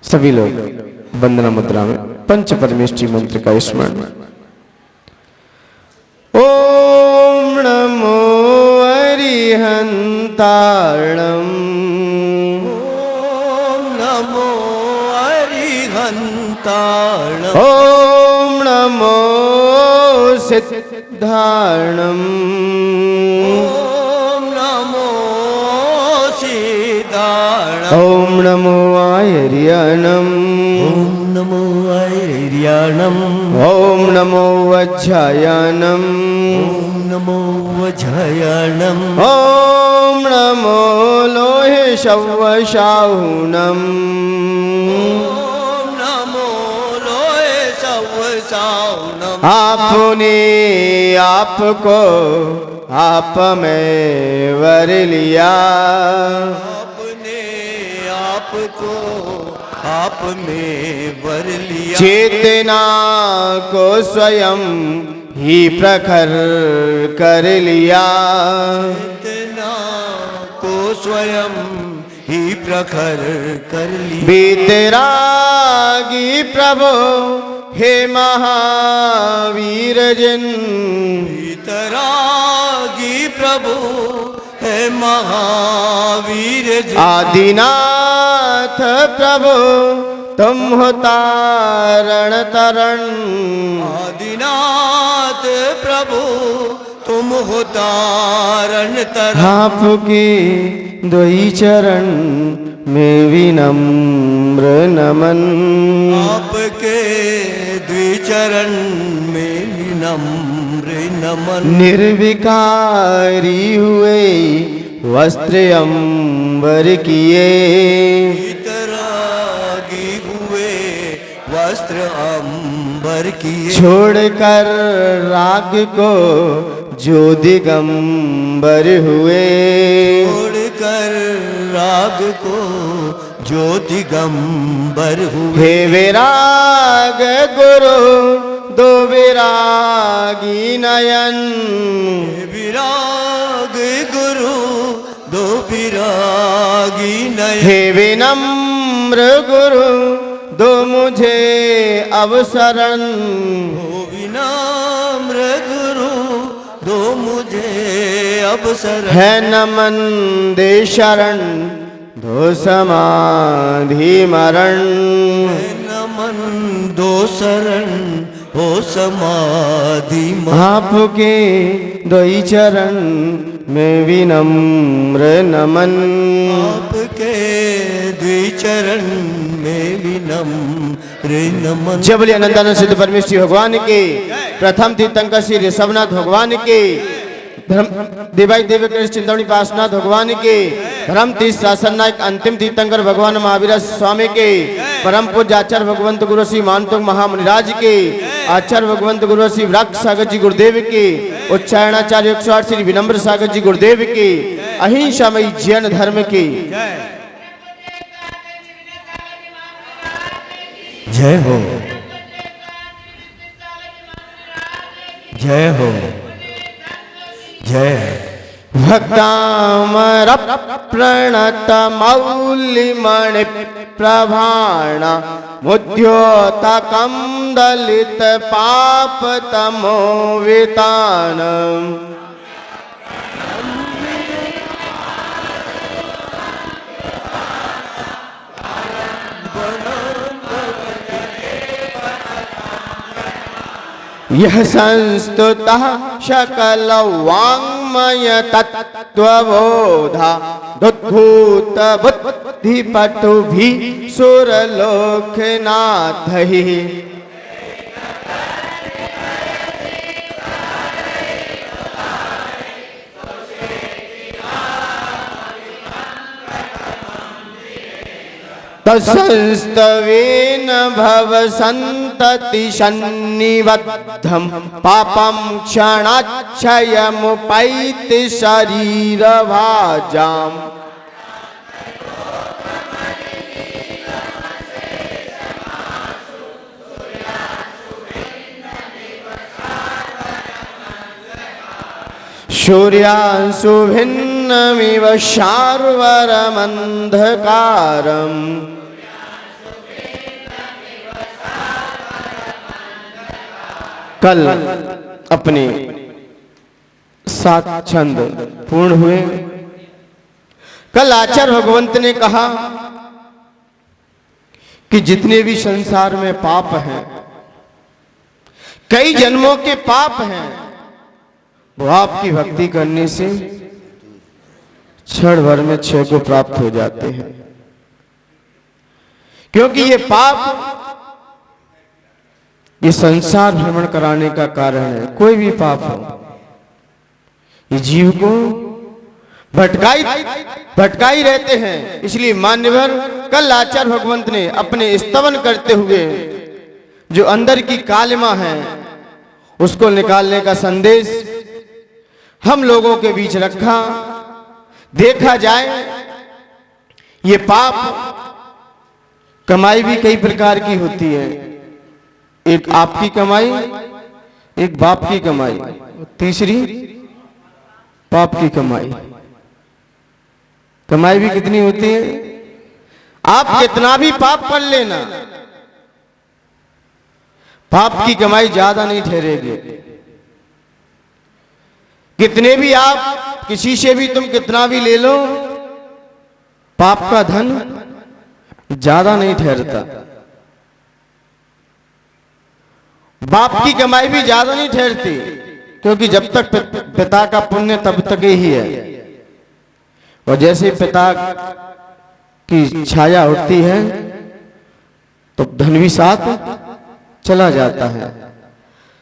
सभी लोग वंदना मुद्रा में पंच परमेष्ठी मंत्र का स्मरण। ओम नमो अरिहंताणम, ओम नमो अरिहंताणम, ओम नमो सिद्धाणम, ओम नमो सिद्धाणम, ओम नमो आयर्याणम, ओम नमो आयर्याणम, ओम नमो वज्रायाणम, ओम नमो वज्रायाणम, ओम नमो लोहे शवशाहुनम, ओम नमो लोहे सवसावनम। आपने आपको आप में वर लिया, आपने आपको आप में वर लिया, चेतना को स्वयं ही प्रखर कर लिया, चेतना को स्वयं ही प्रखर कर लिया। बीतरागी प्रभु हे महावीर जिन, भीतरागी प्रभु है महावीर जी। आदिनाथ प्रभु तुम हो तारण तरण, आदिनाथ प्रभु तुम हो तारण तरण। आपके दोई चरण में विनम्र नमन, आपके द्विचरण में विनम्र नमन। निर्विकारी हुए वस्त्र अंबर किए, भीतरागी हुए वस्त्र अंबर किए, छोड़कर राग को जो दिगंबर हुए, छोड़कर राग को जो दिगंबर हुए। हे विराग गुरु दो विरागी नयन, विराग गुरु दो विरागी नयन। हे विनम्र गुरु दो मुझे अवसरण, हो विनम्र गुरु दो मुझे अवसर। है नमन दे शरण दो समाधि मरण, नमन दो शरण हो समाधि में। आपके दोई चरण में विनम्र नमन, आपके द्विचरण में विनम्र नमन। जय बोलिए अनंतानंद सिद्ध परमेश्वरी भगवान के, प्रथम तीर्थंकर श्री ऋषभनाथ भगवान के, देवाई देवकृष्ण चिंतामणि पार्श्वनाथ भगवान के, धर्म तीर्थ शासन नायक अंतिम तीर्थंकर भगवान महावीर स्वामी के, परम पूज्य आचार्य भगवंत गुरु श्री मानतोग महामुनिराज के, आचार्य भगवंत गुरु श्री वृक्ष सागर जी गुरुदेव के, उच्चारणाचार्य 108 श्री विनम्र सागर जी गुरुदेव के, अहिंसामयी जैन धर्म के। जय हो, जय हो, जय। भक्तामर प्रणत मौलिमणि प्रभाण मुद्योतकं दलित पाप तमोवितान, यह संस्तुतः सकल वाङ्मय तत्त्वबोधा दुद्भूत बुद्धि पटु भी सुरलोकनाथ ही, तत्संस्तवेन भव संतति सन्निबद्धं पापं क्षणाच्छयमुपैति शरीर भाजाम्, सूर्यांशु भिन्नमिव शार्वरमन्धकारम्, कल अपने 7 छंद पूर्ण हुए। कल आचार्य भगवंत ने कहा कि जितने भी संसार में पाप हैं, कई जन्मों के पाप हैं, वो आपकी भक्ति करने से क्षण भर में क्षय को प्राप्त हो जाते हैं। क्योंकि ये पाप ये संसार भ्रमण कराने का कारण है। कोई भी पाप हो, ये जीव को भटकाई रहते हैं। इसलिए मान्यवर कल आचार्य भगवंत ने अपने स्तवन करते हुए जो अंदर की कालिमा है उसको निकालने का संदेश हम लोगों के बीच रखा। देखा जाए ये पाप कमाई भी कई प्रकार की होती है। एक आपकी कमाई, एक बाप की कमाई, तीसरी पाप की कमाई। कमाई भी कितनी होती है? आप कितना भी पाप कर लेना, पाप की कमाई ज्यादा नहीं ठहरेगी। कितने भी आप किसी से भी तुम कितना भी ले लो, पाप का धन ज्यादा नहीं ठहरता। बाप की कमाई भी ज्यादा नहीं ठहरती, क्योंकि जब तक पिता का पुण्य तब तक ही है। और जैसे पिता की छाया उठती है तो धन भी साथ चला जाता है।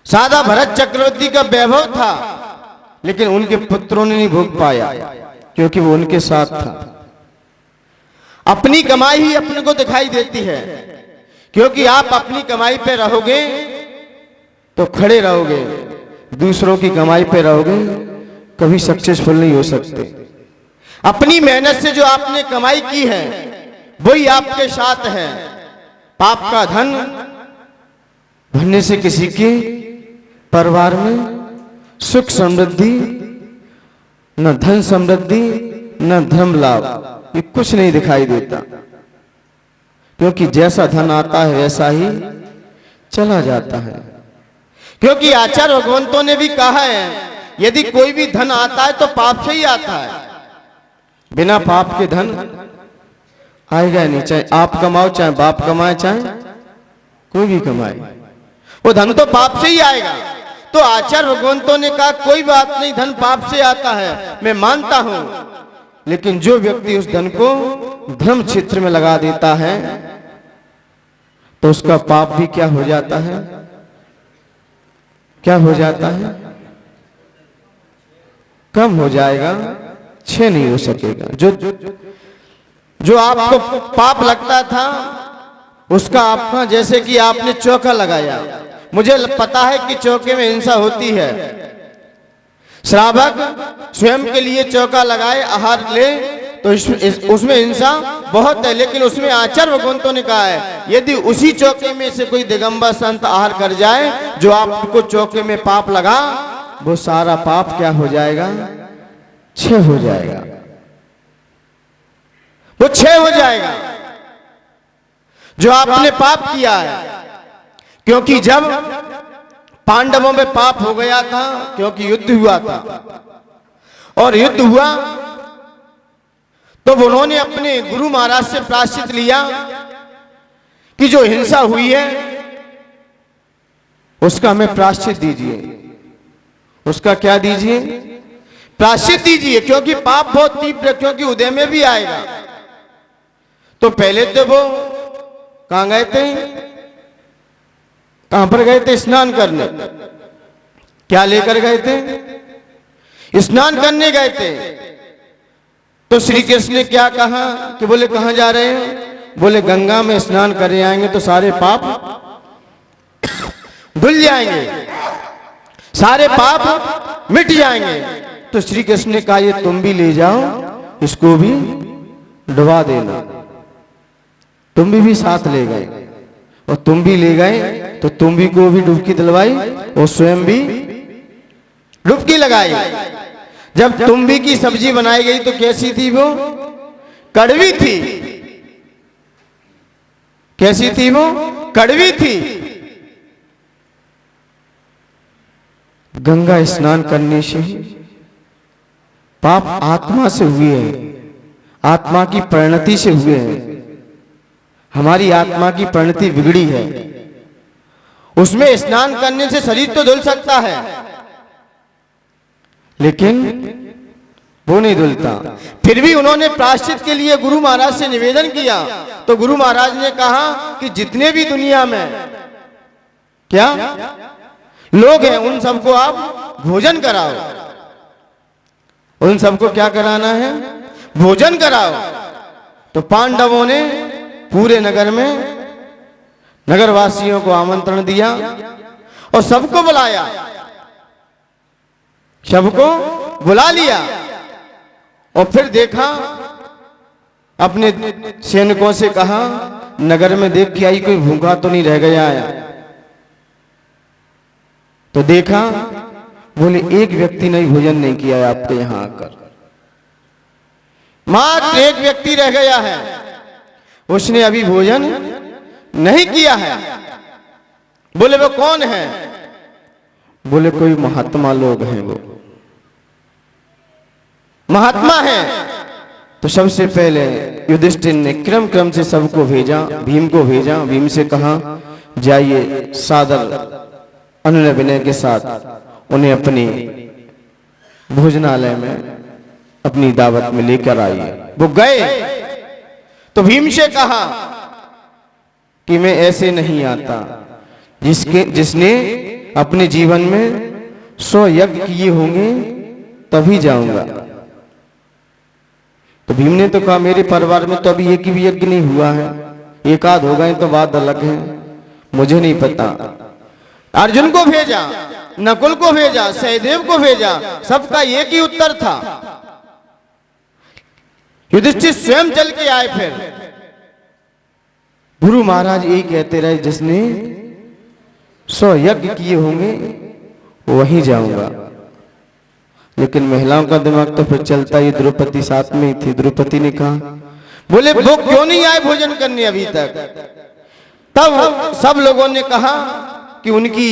सादा भरत चक्रवर्ती का वैभव था, लेकिन उनके पुत्रों ने नहीं भोग पाया, क्योंकि वो उनके साथ था। अपनी कमाई ही अपने को दिखाई देती है, क्योंकि आप अपनी कमाई पे रहोगे तो खड़े रहोगे, दूसरों की कमाई पे रहोगे कभी सक्सेसफुल नहीं हो सकते। अपनी मेहनत से जो आपने कमाई की है वही आपके साथ है। पाप का धन भरने से किसी के परिवार में सुख समृद्धि, न धन समृद्धि, न धर्म लाभ, ये कुछ नहीं दिखाई देता। क्योंकि जैसा धन आता है वैसा ही चला जाता है। क्योंकि आचार्य भगवंतों ने भी कहा है, यदि कोई भी धन आता है तो पाप से ही आता है। बिना पाप के धन आएगा नहीं, चाहे आप कमाओ, चाहे बाप कमाए, चाहे कोई भी कमाए, वो धन तो पाप से ही आएगा। तो आचार्य भगवंतों ने कहा कोई बात नहीं, धन पाप से आता है, मैं मानता हूं, लेकिन जो व्यक्ति उस धन को धर्म क्षेत्र में लगा देता है तो उसका पाप भी क्या हो जाता है? क्या हो जाता है? कम हो जाएगा, क्षय नहीं हो सकेगा। जो आपको पाप लगता था उसका आपका, जैसे कि आपने चौका लगाया, मुझे पता है कि चौके में हिंसा होती है। श्रावक स्वयं के लिए चौका लगाए, आहार ले, तो उसमें हिंसा बहुत है। लेकिन उसमें आचार्य भगवंतों ने कहा है, यदि उसी चौके में से कोई दिगंबर संत आहार कर जाए, जो आपको चौके में पाप लगा, वो सारा पाप क्या हो जाएगा? क्षय हो जाएगा, वो क्षय हो जाएगा जो आपने पाप किया है। क्योंकि जब पांडवों में पाप हो गया था, क्योंकि युद्ध हुआ था, और युद्ध हुआ तो उन्होंने अपने गुरु महाराज से प्रायश्चित लिया कि जो हिंसा हुई है उसका हमें प्रायश्चित दीजिए। उसका क्या दीजिए? प्रायश्चित दीजिए, क्योंकि पाप बहुत तीव्र, क्योंकि उदय में भी आएगा। तो पहले तो वो कहां गए थे? कहां पर गए थे? स्नान करने। क्या लेकर गए थे? स्नान करने गए थे। तो श्री कृष्ण ने क्या कहा कि बोले कहां जा रहे हैं? बोले गंगा में स्नान करने आएंगे तो सारे पाप धुल जाएंगे, सारे पाप मिट जाएंगे। तो श्री कृष्ण ने कहा ये तुम भी ले जाओ, इसको भी डुबा देना। तुम भी साथ ले गए, और तुम भी ले गए तो तुम भी को भी डुबकी दिलवाई और स्वयं भी डुबकी लगाई। जब तुम भी की सब्जी बनाई गई तो कैसी थी? वो कड़वी थी। कैसी थी? वो कड़वी थी। गंगा स्नान करने से पाप आत्मा से हुए हैं, आत्मा की परिणति से हुए हैं। हमारी आत्मा की परिणति बिगड़ी है, उसमें स्नान करने से शरीर तो धुल सकता है, लेकिन वो नहीं धुलता। फिर भी उन्होंने प्रायश्चित के लिए गुरु महाराज से निवेदन किया, तो गुरु महाराज ने कहा कि जितने भी दुनिया में क्या लोग हैं उन सबको आप भोजन कराओ। उन सबको क्या कराना है? भोजन कराओ। तो पांडवों ने पूरे नगर में नगरवासियों को आमंत्रण दिया और सबको बुलाया, सबको बुला लिया। और फिर देखा, अपने सैनिकों से कहा, नगर में देख के आई कोई भूखा तो नहीं रह गया है। तो देखा, बोले एक व्यक्ति ने भोजन नहीं किया है आपके यहां आकर, मात्र एक व्यक्ति रह गया है, उसने अभी भोजन नहीं किया है। बोले वो कौन है? बोले कोई महात्मा लोग हैं, वो महात्मा है। तो सबसे पहले युधिष्ठिर ने क्रम क्रम से सबको भेजा, भीम को भेजा, भीम से कहा जाइए सादर अनुनय विनय के साथ उन्हें अपनी भोजनालय में अपनी दावत में लेकर आइए। वो गए तो भीम से कहा कि मैं ऐसे नहीं आता, जिसने अपने जीवन में 100 यज्ञ किए होंगे तभी जाऊंगा। तो भीम ने तो कहा मेरे परिवार में तो अभी एक भी यज्ञ नहीं हुआ है, एक आध हो गए तो बात अलग है, मुझे नहीं पता। अर्जुन को भेजा, नकुल को भेजा, सहदेव को भेजा, सबका एक ही उत्तर था। युधिष्ठिर स्वयं चल के आए। फिर गुरु महाराज यही कहते रहे, जिसने 100 यज्ञ किए होंगे वहीं जाऊंगा। लेकिन महिलाओं का दिमाग तो फिर चलता ही, द्रौपदी साथ में ही थी। द्रौपदी ने कहा, बोले वो क्यों नहीं आए भोजन करने अभी तक? तब सब लोगों ने कहा कि उनकी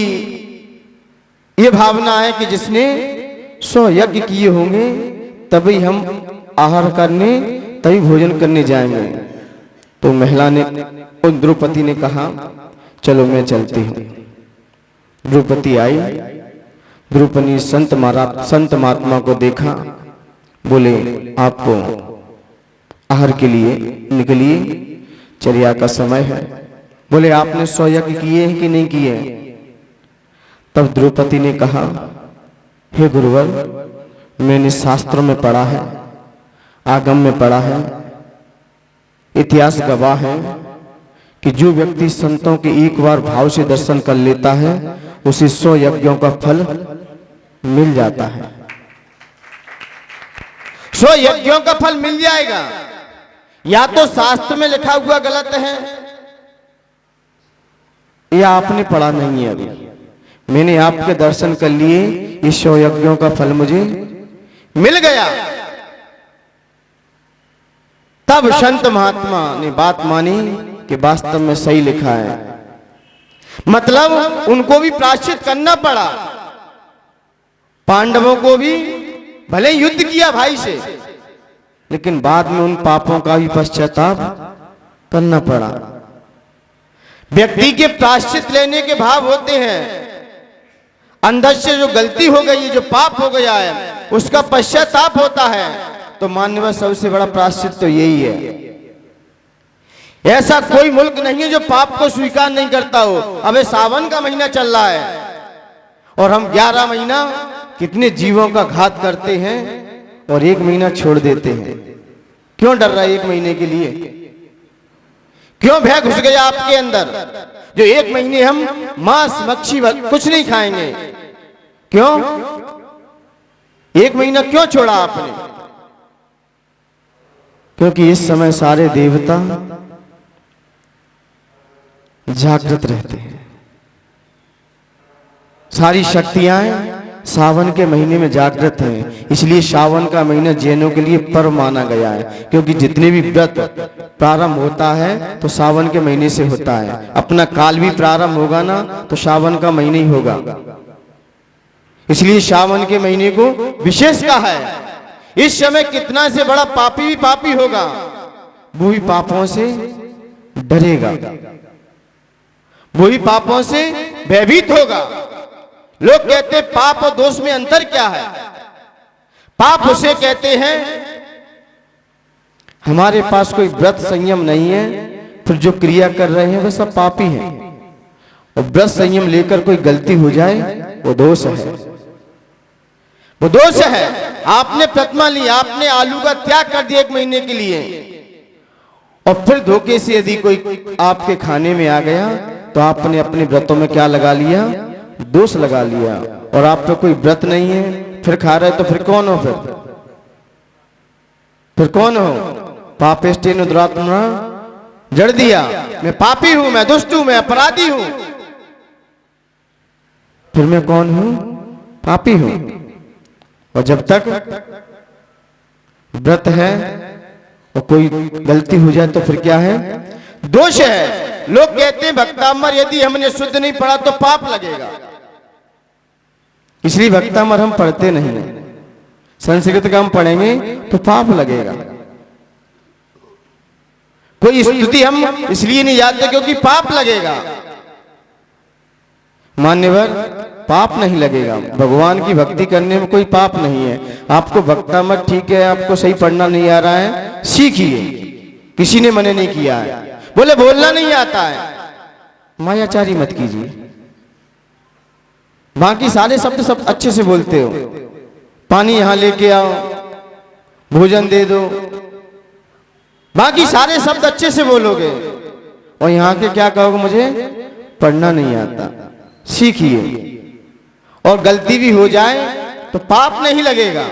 ये भावना है कि जिसने 100 यज्ञ किए होंगे तभी हम आहार करने, तभी भोजन करने जाएंगे। तो महिला ने, द्रौपदी ने कहा चलो मैं चलती हूँ। द्रौपदी आई। द्रौपदी संत महात्मा को देखा, बोले आपको आहार के लिए निकलिए, चर्या का समय है। बोले आपने 100 यज्ञ किए हैं कि नहीं किए? तब द्रौपदी ने कहा, हे गुरुवर, मैंने शास्त्रों में पढ़ा है, आगम में पढ़ा है, इतिहास गवाह है कि जो व्यक्ति संतों के एक बार भाव से दर्शन कर लेता है उसे 100 यज्ञों का फल मिल जाता है। 100 यज्ञों का फल मिल जाएगा। या तो शास्त्र में लिखा हुआ गलत है या आपने पढ़ा नहीं है। अभी मैंने आपके दर्शन कर लिए, इस 100 यज्ञों का फल मुझे मिल गया। तब संत महात्मा ने बात मानी कि वास्तव में सही लिखा है। मतलब उनको भी प्रायश्चित करना पड़ा। पांडवों को भी भले युद्ध किया भाई से, लेकिन बाद में उन पापों का भी पश्चाताप करना पड़ा। व्यक्ति के प्रायश्चित लेने के भाव होते हैं। अंदर से जो गलती हो गई है, जो पाप हो गया है, उसका पश्चाताप होता है। तो माननीय सबसे बड़ा प्रायश्चित तो यही है। ऐसा कोई मुल्क नहीं है जो पाप को स्वीकार नहीं करता हो। अबे सावन का महीना चल रहा है और हम 11 महीना कितने जीवों का घात करते हैं और 1 महीना छोड़ देते हैं। क्यों डर रहा है 1 महीने के लिए? क्यों भय घुस गया आपके अंदर जो 1 महीने हम मांस मच्छी कुछ नहीं खाएंगे? क्यों 1 महीना क्यों छोड़ा आपने? क्योंकि इस समय सारे देवता जागृत रहते हैं। सारी शक्तियां सावन के महीने में जागृत हैं। इसलिए सावन का महीना जैनों के लिए पर्व माना गया है, क्योंकि जितने भी व्रत प्रारंभ होता है तो सावन के महीने से होता है। अपना काल भी प्रारंभ होगा ना तो सावन का महीना ही होगा। इसलिए सावन के महीने को विशेष कहा है। इस समय कितना से बड़ा पापी भी पापी होगा, वो भी पापों से डरेगा, वो भी पापों से भयभीत होगा। लोग कहते हैं पाप और दोष में अंतर क्या है? पाप उसे कहते हैं हमारे पास कोई व्रत संयम नहीं है, फिर जो क्रिया कर रहे हैं वे सब पापी हैं। और व्रत संयम लेकर कोई गलती हो जाए वो दोष है, वो दोष है। आपने प्रतिमा ली, आपने आलू का त्याग कर दिया 1 महीने के लिए, और फिर धोखे से यदि कोई आपके खाने में आ गया तो आपने अपने व्रतों में क्या लगा लिया? दोष लगा लिया। और आप पे कोई व्रत नहीं है फिर खा रहे, तो फिर कौन हो? फिर कौन हो? पापिष्टेन दुरात्मना जड़ दिया, मैं पापी हूं, मैं दुष्ट हूं, मैं अपराधी हूं। फिर मैं कौन हूं? पापी हूं। और जब तक व्रत है और कोई गलती हो जाए तो फिर क्या है? दोष है। लोग कहते हैं भक्तामर यदि हमने शुद्ध नहीं पढ़ा तो पाप लगेगा, इसलिए भक्तामर हम पढ़ते नहीं है। संस्कृत का हम पढ़ेंगे तो पाप लगेगा। कोई स्तुति हम इसलिए नहीं याद क्योंकि पाप लगेगा। मान्यवर, पाप नहीं लगेगा। भगवान की भक्ति करने में कोई पाप नहीं है। आपको भक्तामर ठीक है, आपको सही पढ़ना नहीं आ रहा है, सीखिए, किसी ने मना नहीं किया है। बोले बोलना नहीं आता है, मायाचारी मत कीजिए। बाकी सारे शब्द सब अच्छे से बोलते हो, पानी यहां लेके आओ, भोजन दे दो, बाकी सारे शब्द अच्छे से बोलोगे, और यहां के क्या कहोगे? मुझे पढ़ना नहीं आता। सीखिए, और गलती भी हो जाए तो पाप नहीं लगेगा,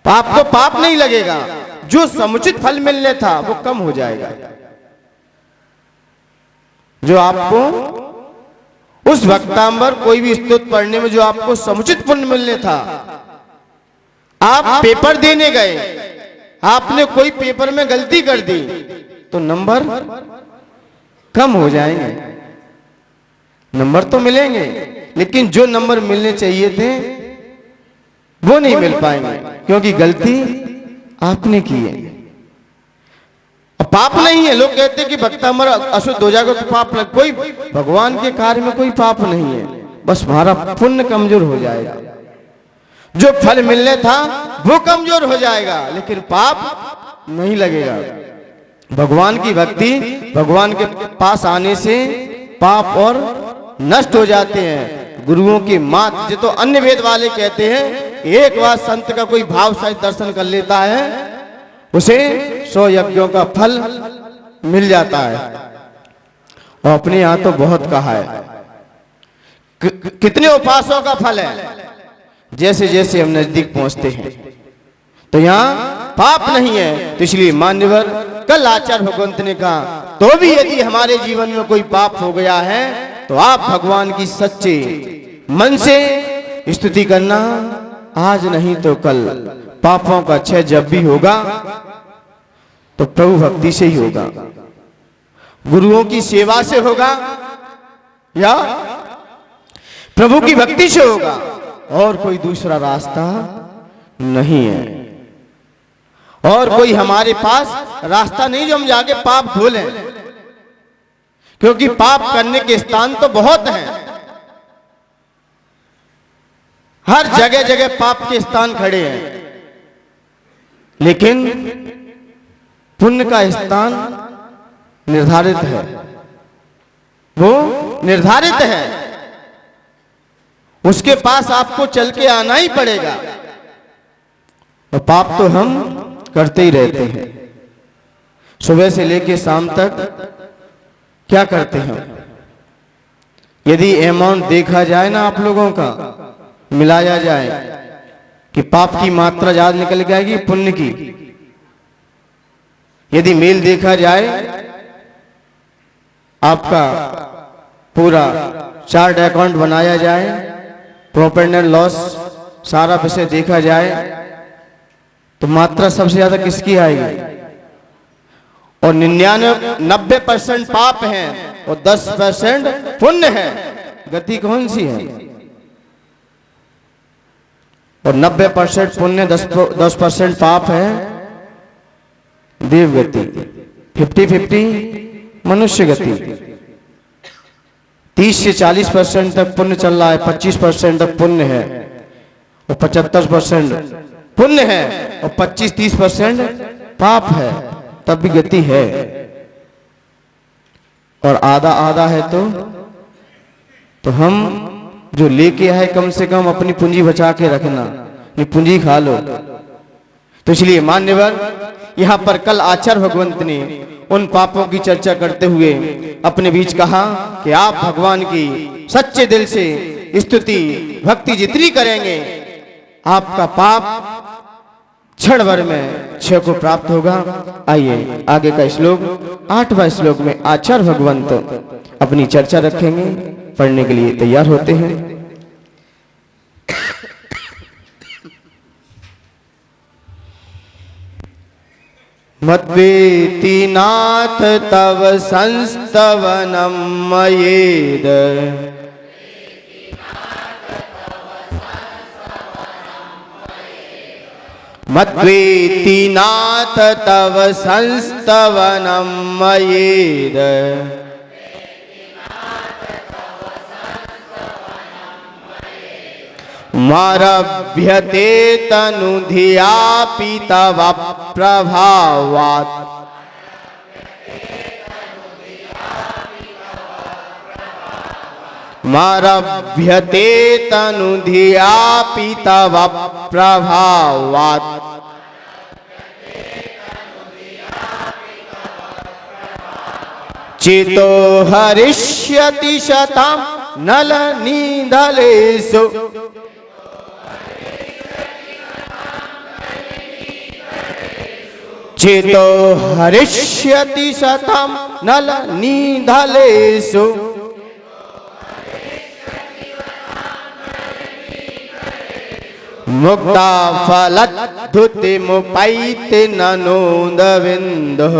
पाप को पाप नहीं लगेगा। जो समुचित फल मिलने था वो कम हो जाएगा। जो आपको उस भक्तांबर कोई भी स्तुति पढ़ने में जो आपको समुचित पुण्य मिलने था, आप पेपर देने गए, आपने कोई पेपर में गलती कर दी तो नंबर कम हो जाएंगे। नंबर तो मिलेंगे, लेकिन जो नंबर मिलने चाहिए थे वो नहीं मिल पाएंगे, क्योंकि गलती आपने की है। अब पाप नहीं है। लोग कहते हैं कि भक्तामर अशुद्ध हो जाएगा तो पाप लग, कोई भगवान के कार्य में कोई पाप नहीं है, बस हमारा पुण्य कमजोर हो जाएगा। जो फल मिलने था वो कमजोर हो जाएगा, लेकिन पाप नहीं लगेगा। भगवान की भक्ति, भगवान के पास आने से पाप और नष्ट हो जाते हैं। गुरुओं की मात, जो तो अन्य वेद वाले कहते हैं एक बार संत का कोई भाव सहित दर्शन कर लेता है उसे 100 यज्ञों का फल मिल जाता है। और अपने यहां तो बहुत कहा है, कितने उपासों का फल है। जैसे जैसे हम नजदीक पहुंचते हैं तो यहाँ पाप नहीं है। तो इसलिए मान्यवर, कल आचार्य भगवंत ने कहा तो भी यदि हमारे जीवन में कोई पाप हो गया है तो आप भगवान की सच्चे मन से स्तुति करना, आज नहीं तो कल। पापों का क्षय जब भी होगा तो प्रभु भक्ति से ही होगा, गुरुओं की सेवा से होगा या प्रभु की भक्ति से होगा, और कोई दूसरा रास्ता नहीं है। और कोई हमारे पास रास्ता नहीं जो हम जाके पाप धो लें, क्योंकि पाप करने के स्थान तो बहुत हैं। हर जगह जगह पाप के स्थान खड़े हैं, लेकिन पुण्य का स्थान निर्धारित है, वो निर्धारित है। उसके पास आपको चल के आना ही पड़ेगा। और पाप तो हम करते ही रहते हैं, सुबह से लेके शाम तक क्या करते हैं। यदि अमाउंट देखा जाए ना, आप लोगों का मिलाया जाए कि पाप की मात्रा ज्यादा निकल जाएगी पुण्य की। यदि मेल देखा जाए, आपका पूरा चार्ट अकाउंट बनाया जाए, प्रॉफिट एंड लॉस सारा विषय देखा जाए, तो मात्रा सबसे ज्यादा किसकी आएगी? और 90% पाप है और 10% पुण्य है। गति कौन सी है? और 90% पुण्य, 10% पाप है देव गति, 50-50 मनुष्य गति। 30 से 40% तक पुण्य चल रहा है, 25% तक पुण्य है और 75% पुण्य है और 25-30% पाप है, तब भी गति है। और आधा आधा है तो हम जो लेके आए कम से कम अपनी पूंजी बचा के रखना, नहीं पूंजी खा लो। तो इसलिए मान्यवर, यहाँ पर कल आचार्य भगवंत ने उन पापों की चर्चा करते हुए अपने बीच कहा कि आप भगवान की सच्चे दिल से स्तुति भक्ति जितनी करेंगे, आपका पाप क्षण भर में क्षय को प्राप्त होगा। आइए आगे का श्लोक, 8वां श्लोक में आचार्य भगवंत अपनी चर्चा रखेंगे, पढ़ने के लिए तैयार होते हैं। मद्वेति नाथ तव संस्तवनम मयेद, मद्वेति नाथ तव संस्तवनम मयेद, मारभ्यते तनुधियापि तव प्रभावात्, मारभ्यते तनुधियापि तव प्रभावात्, चेतो हरिष्यति शतं नलनिधलेषु, चेतो हरिष्यति शतं नलनिधलेषु, मुक्ता फलद्युतिमुपैति ननोदविन्दुः,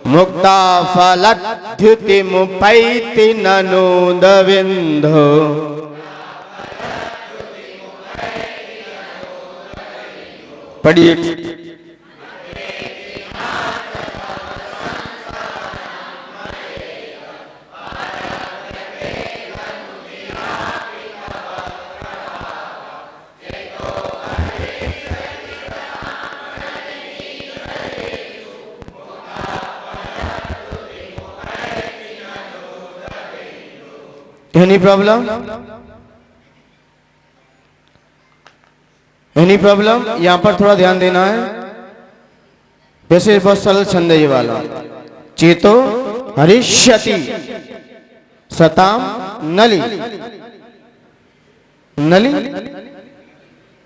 मुक्ता फलद्युतिमुपैति ननोदविन्दुः, पढ़िए। Any problem? Any problem? यहां पर थोड़ा ध्यान देना है। वैसे बहुत सरल छंद है ये वाला। चेतो हरिष्यति सताम नली, नली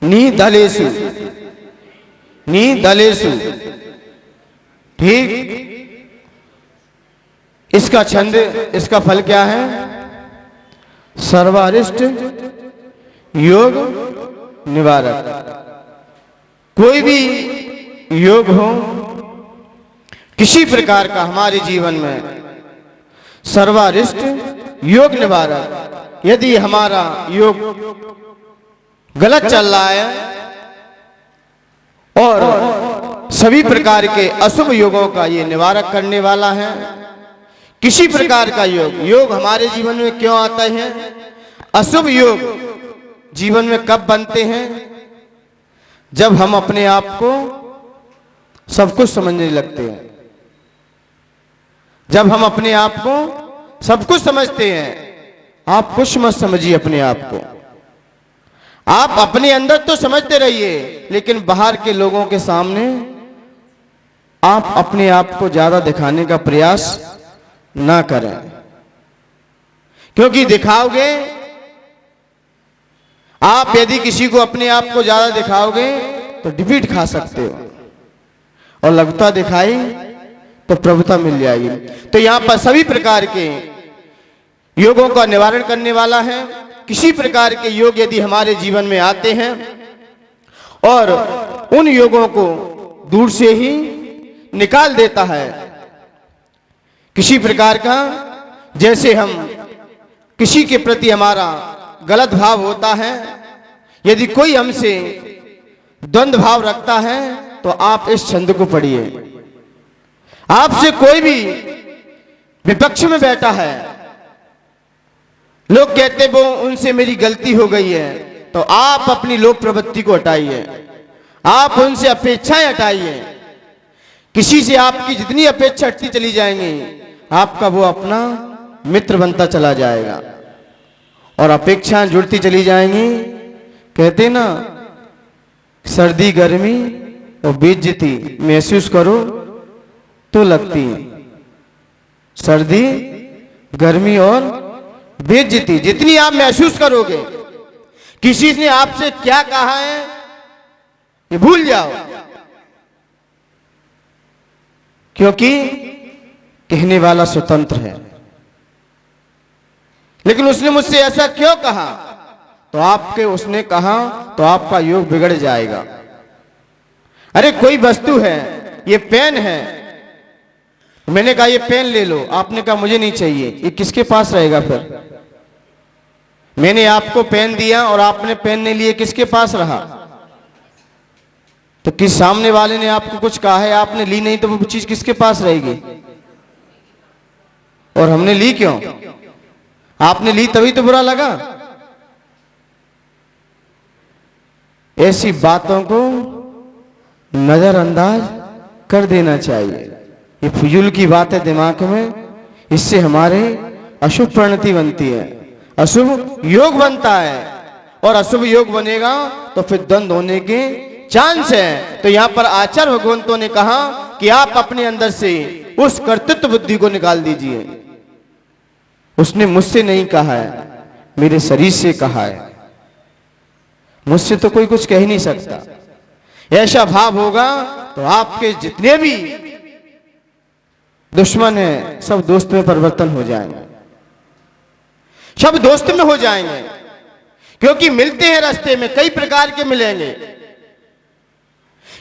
निधलेषु, निधलेषु, ठीक। इसका छंद, इसका फल क्या है? सर्वारिष्ट योग निवारक। कोई भी योग हो किसी प्रकार का हमारे जीवन में, सर्वारिष्ट योग निवारक। यदि हमारा योग गलत चल रहा है और सभी प्रकार के अशुभ योगों का ये निवारक करने वाला है। किसी प्रकार का योग, योग हमारे जीवन में क्यों आता है? अशुभ योग जीवन में कब बनते हैं? जब हम अपने आप को सब कुछ समझने लगते हैं, जब हम अपने आप को सब कुछ समझते हैं। आप कुछ मत समझिए अपने आप को, आप अपने अंदर तो समझते रहिए, लेकिन बाहर के लोगों के सामने आप अपने आप को ज्यादा दिखाने का प्रयास ना करें, क्योंकि दिखाओगे आप, यदि किसी को अपने आप को ज्यादा दिखाओगे तो डिफीट खा सकते हो, और लघुता दिखाई तो प्रभुता मिल जाएगी। तो यहां पर सभी प्रकार के योगों का निवारण करने वाला है। किसी प्रकार के योग यदि हमारे जीवन में आते हैं और उन योगों को दूर से ही निकाल देता है। किसी प्रकार का, जैसे हम किसी के प्रति हमारा गलत भाव होता है, यदि कोई हमसे द्वंद्व भाव रखता है, तो आप इस छंद को पढ़िए। आपसे कोई भी विपक्ष में बैठा है, लोग कहते वो उनसे मेरी गलती हो गई है, तो आप अपनी लोक प्रवृत्ति को हटाइए, आप उनसे अपेक्षाएं हटाइए। किसी से आपकी जितनी अपेक्षा हटती चली जाएंगी, आपका वो अपना मित्र बनता चला जाएगा और अपेक्षाएं जुड़ती चली जाएंगी। कहते ना, सर्दी गर्मी और बेइज्जती महसूस करो तो लगती है। सर्दी गर्मी और बेइज्जती जितनी आप महसूस करोगे, किसी ने आपसे क्या कहा है ये भूल जाओ, क्योंकि कहने वाला स्वतंत्र है। लेकिन उसने मुझसे ऐसा क्यों कहा, तो आपके उसने कहा तो आपका योग बिगड़ जाएगा। अरे कोई वस्तु है, ये पेन है, मैंने कहा ये पेन ले लो, आपने कहा मुझे नहीं चाहिए, ये किसके पास रहेगा फिर? मैंने आपको पेन दिया और आपने पेन नहीं लिए, किसके पास रहा? तो किस सामने वाले ने आपको कुछ कहा है, आपने ली नहीं, तो वो चीज किसके पास रहेगी? और हमने ली क्यों? आपने ली तभी तो बुरा लगा। ऐसी बातों को नजरअंदाज कर देना चाहिए। ये फिजूल की बात है दिमाग में, इससे हमारे अशुभ परिणति बनती है, अशुभ योग बनता है, और अशुभ योग बनेगा तो फिर द्वंद्व होने के चांस है। तो यहां पर आचार्य भगवंतों ने कहा कि आप अपने अंदर से उस कर्तृत्व बुद्धि को निकाल दीजिए। उसने मुझसे नहीं कहा है, मेरे शरीर से कहा है, मुझसे तो कोई कुछ कह ही नहीं सकता। ऐसा भाव होगा तो आपके जितने भी दुश्मन हैं सब दोस्त में परिवर्तन हो जाएंगे, सब दोस्त में हो जाएंगे। क्योंकि मिलते हैं रास्ते में, कई प्रकार के मिलेंगे,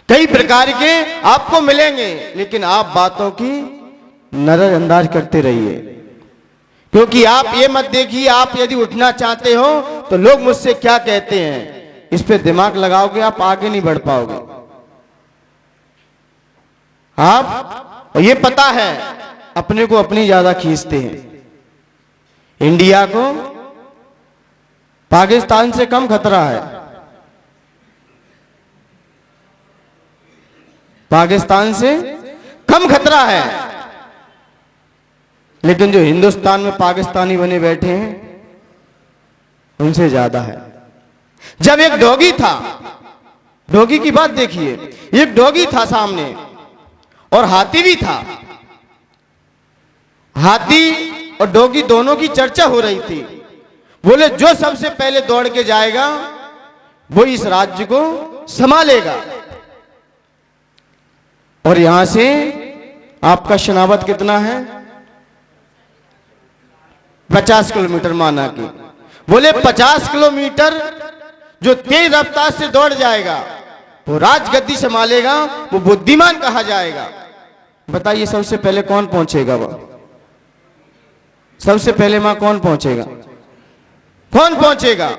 कई प्रकार के आपको मिलेंगे, लेकिन आप बातों की नजरअंदाज करते रहिए। क्योंकि आप ये मत देखिए, आप यदि उठना चाहते हो तो लोग मुझसे क्या कहते हैं, इस पे दिमाग लगाओगे आप आगे नहीं बढ़ पाओगे। आप ये पता है अपने को अपनी ज्यादा खींचते हैं। इंडिया को पाकिस्तान से कम खतरा है, पाकिस्तान से कम खतरा है, लेकिन जो हिंदुस्तान में पाकिस्तानी बने बैठे हैं उनसे ज्यादा है। जब एक डॉगी था, डॉगी की बात देखिए, एक डॉगी था सामने और हाथी भी था। हाथी और डॉगी दोनों की चर्चा हो रही थी। बोले जो सबसे पहले दौड़ के जाएगा वो इस राज्य को संभालेगा। और यहां से आपका शनावत कितना है? 50 किलोमीटर माना कि। बोले 50 किलोमीटर जो तेज रफ्तार से दौड़ जाएगा वो राजगद्दी संभालेगा, वो बुद्धिमान कहा जाएगा। बताइए सबसे पहले कौन पहुंचेगा? वो सबसे पहले वहां कौन पहुंचेगा? कौन पहुंचेगा?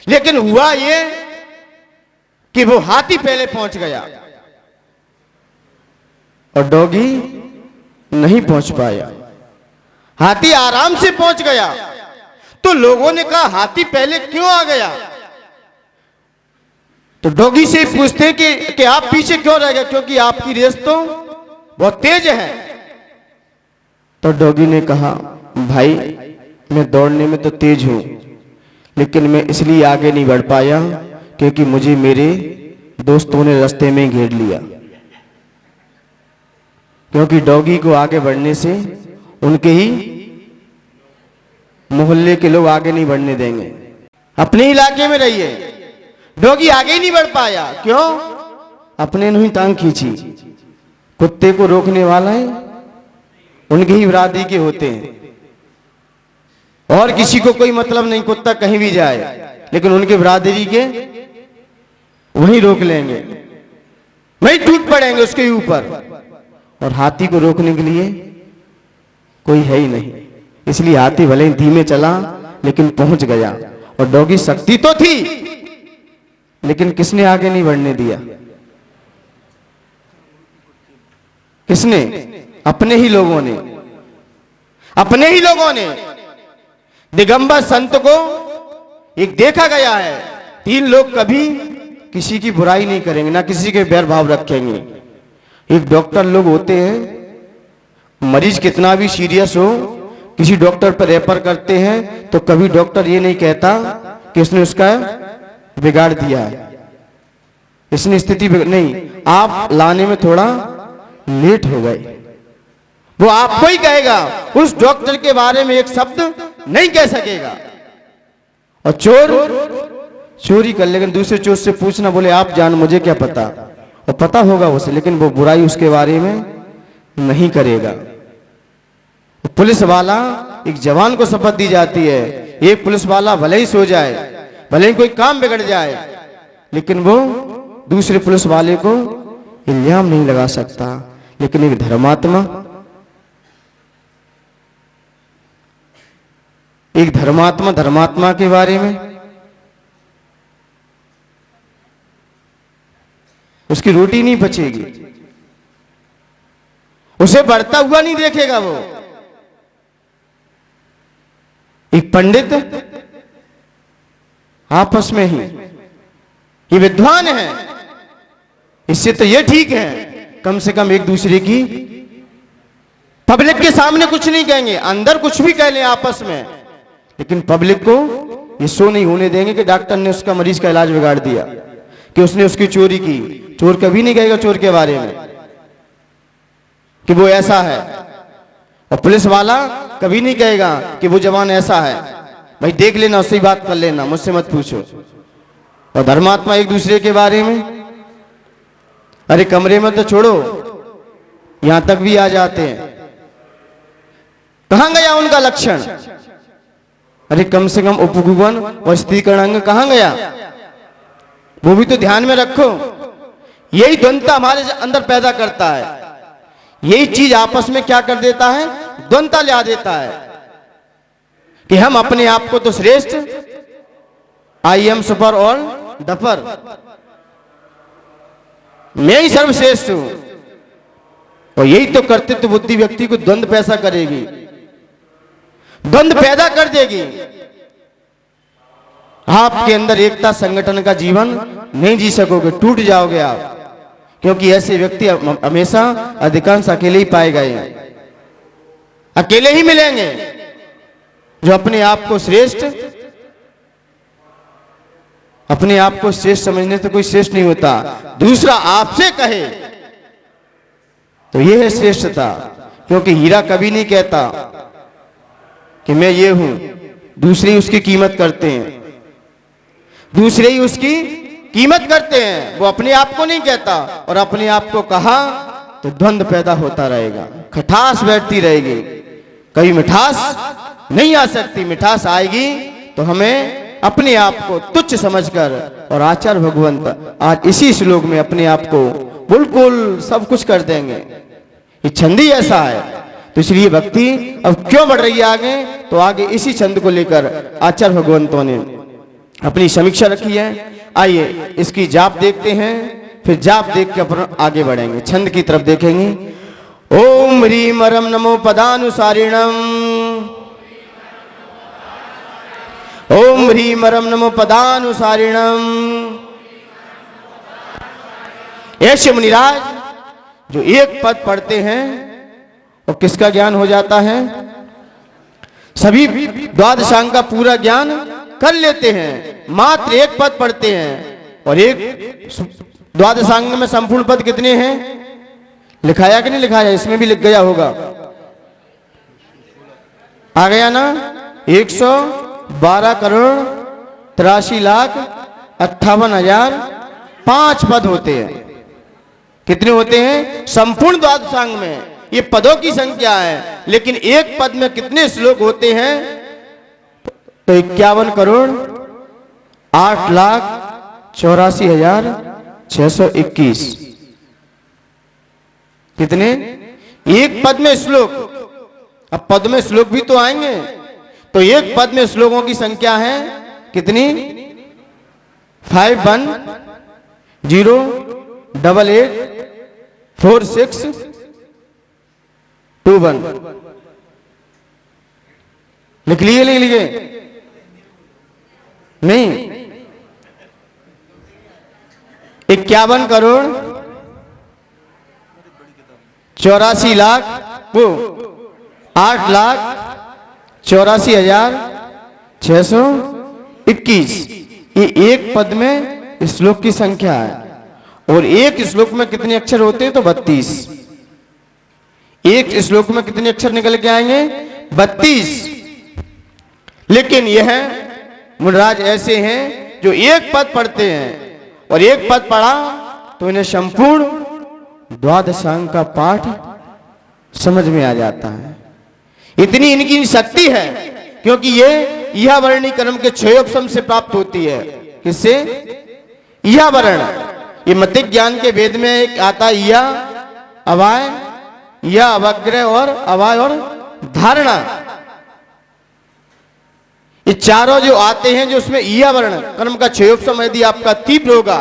लेकिन हुआ ये कि वो हाथी पहले पहुंच गया और डॉगी नहीं पहुंच पाया। हाथी आराम से पहुंच गया। तो लोगों ने कहा हाथी पहले क्यों आ गया? तो डॉगी से पूछते कि आप पीछे क्यों रह गए, क्योंकि आपकी रेस तो बहुत तेज है। तो डॉगी ने कहा भाई मैं दौड़ने में तो तेज हूं, लेकिन मैं इसलिए आगे नहीं बढ़ पाया क्योंकि मुझे मेरे दोस्तों ने रास्ते में घेर लिया। क्योंकि डॉगी को आगे बढ़ने से उनके ही मोहल्ले के लोग आगे नहीं बढ़ने देंगे। अपने इलाके में रहिए। डॉगी आगे ही नहीं बढ़ पाया, क्यों? अपने ने ही टांग खींची। कुत्ते को रोकने वाला है उनके ही बिरादरी के होते हैं, और किसी को कोई मतलब नहीं, कुत्ता कहीं भी जाए, लेकिन उनके बिरादरी के वहीं रोक लेंगे, वहीं टूट पड़ेंगे उसके ऊपर। और हाथी को रोकने के लिए कोई है ही नहीं। इसलिए हाथी भले ही धीमे चला लेकिन पहुंच गया। और डॉगी शक्ति तो थी, लेकिन किसने आगे नहीं बढ़ने दिया? किसने? अपने ही लोगों ने। अपने ही लोगों ने। दिगंबर संत को एक देखा गया है, 3 लोग कभी किसी की बुराई नहीं करेंगे, ना किसी के बैर भाव रखेंगे। एक डॉक्टर लोग होते हैं, मरीज कितना भी सीरियस हो, किसी डॉक्टर पर रेफर करते हैं तो कभी डॉक्टर ये नहीं कहता कि उसने उसका बिगाड़ दिया है, इसने स्थिति नहीं, आप लाने में थोड़ा लेट हो गए। वो आपको ही कहेगा, उस डॉक्टर के बारे में एक शब्द नहीं कह सकेगा। और चोर चोरी कर, लेकिन दूसरे चोर से पूछना, बोले आप जान, मुझे क्या पता, और पता होगा उसे, लेकिन वो बुराई उसके बारे में नहीं करेगा। पुलिस वाला, एक जवान को शपथ दी जाती है, एक पुलिस वाला भले ही सो जाए, भले ही कोई काम बिगड़ जाए, लेकिन वो दूसरे पुलिस वाले को इल्जाम नहीं लगा सकता। लेकिन एक धर्मात्मा, एक धर्मात्मा के बारे में उसकी रोटी नहीं बचेगी, उसे बढ़ता हुआ नहीं देखेगा। वो एक पंडित आपस में ही, ये विद्वान है, इससे तो ये ठीक है, कम से कम एक दूसरे की पब्लिक के सामने कुछ नहीं कहेंगे, अंदर कुछ भी कह लें आपस में, लेकिन पब्लिक को ये शो नहीं होने देंगे कि डॉक्टर ने उसका मरीज का इलाज बिगाड़ दिया, कि उसने उसकी चोरी की। चोर कभी नहीं कहेगा चोर के बारे में कि वो ऐसा है, और पुलिस वाला कभी नहीं कहेगा कि वो जवान ऐसा है, भाई देख लेना, उससे बात कर लेना, मुझसे मत पूछो। और धर्मात्मा एक दूसरे के बारे में, अरे कमरे में तो छोड़ो, यहां तक भी आ जाते हैं। कहां गया उनका लक्षण? अरे कम से कम उपगुण और स्त्रीकरण अंग कहां गया? वो भी तो ध्यान में रखो। यही द्वंद्वता हमारे अंदर पैदा करता है, यही चीज आपस में क्या कर देता है? द्वंद्वता ला देता है कि हम अपने आप को तो श्रेष्ठ, आई एम सुपर और डपर, मैं ही सर्वश्रेष्ठ हूं। और यही तो कर्तृत्व बुद्धि व्यक्ति को द्वंद्व पैदा करेगी, द्वंद्व पैदा कर देगी। आपके अंदर एकता संगठन का जीवन नहीं जी सकोगे, टूट जाओगे आप, क्योंकि ऐसे व्यक्ति हमेशा अधिकांश अकेले ही पाए गए हैं, अकेले ही मिलेंगे जो अपने आप को श्रेष्ठ, अपने आप को श्रेष्ठ समझने से कोई श्रेष्ठ नहीं होता। दूसरा आपसे कहे तो यह है श्रेष्ठता, क्योंकि हीरा कभी नहीं कहता कि मैं ये हूं, दूसरे ही उसकी कीमत करते हैं, दूसरे ही उसकी कीमत करते हैं, वो अपने आप को नहीं कहता। और अपने आप को कहा तो द्वंद्व पैदा होता रहेगा, खटास बैठती रहेगी, कभी मिठास नहीं आ सकती। मिठास आएगी तो हमें अपने आप को तुच्छ समझकर, और आचार्य भगवंत आज इसी श्लोक में अपने आप को बिल्कुल सब कुछ कर देंगे। ये छंद ही ऐसा है, तो इसलिए भक्ति अब क्यों बढ़ रही है आगे? तो आगे इसी छंद को लेकर आचार्य भगवंतों ने अपनी समीक्षा रखी है। आइए इसकी जाप देखते हैं, फिर जाप देख के अपन आगे बढ़ेंगे, छंद की तरफ देखेंगे। ओम ह्रीम रम नमो पदानुसारिणम, ओम ह्रीम रम नमो पदानुसारिणम। ऐसे मुनिराज जो एक पद पढ़ते हैं और किसका ज्ञान हो जाता है? सभी द्वादशांग का पूरा ज्ञान कर लेते हैं, मात्र एक पद पढ़ते हैं। और एक द्वादशांग में संपूर्ण पद कितने हैं? लिखाया कि नहीं लिखाया? इसमें भी लिख गया होगा, आ गया ना? 112 करोड़ 83 लाख 58,005 पद होते हैं। कितने होते हैं संपूर्ण द्वादशांग में? ये पदों की संख्या है, लेकिन एक पद में कितने श्लोक होते हैं? तो 51 करोड़ 8,84,621। कितने? एक पद में श्लोक, अब पद में श्लोक भी तो आएंगे, तो एक पद में श्लोकों की संख्या है कितनी? 51084621। लिख लिए नहीं लिखे? नहीं, 51 करोड़ 84 लाख वो 8,84,621। ये एक पद में श्लोक की संख्या है। और एक श्लोक में कितने अक्षर होते हैं? तो 32। एक श्लोक में कितने अक्षर निकल के आएंगे? 32। लेकिन यह मुनिराज ऐसे हैं जो एक पद पढ़ते हैं, और एक पद पढ़ा तो इन्हें संपूर्ण द्वादशांग का पाठ समझ में आ जाता है। इतनी इनकी शक्ति है, क्योंकि ये यह वर्णी कर्म के क्षयोपशम से प्राप्त होती है। किससे? यह वर्ण। ये मतिक ज्ञान के वेद में एक आता है यह अवाय, यह अवग्रह और अवाय और धारणा। ये चारों जो आते हैं, जो उसमें यह वर्ण कर्म का क्षयोपशम यदि आपका तीव्र होगा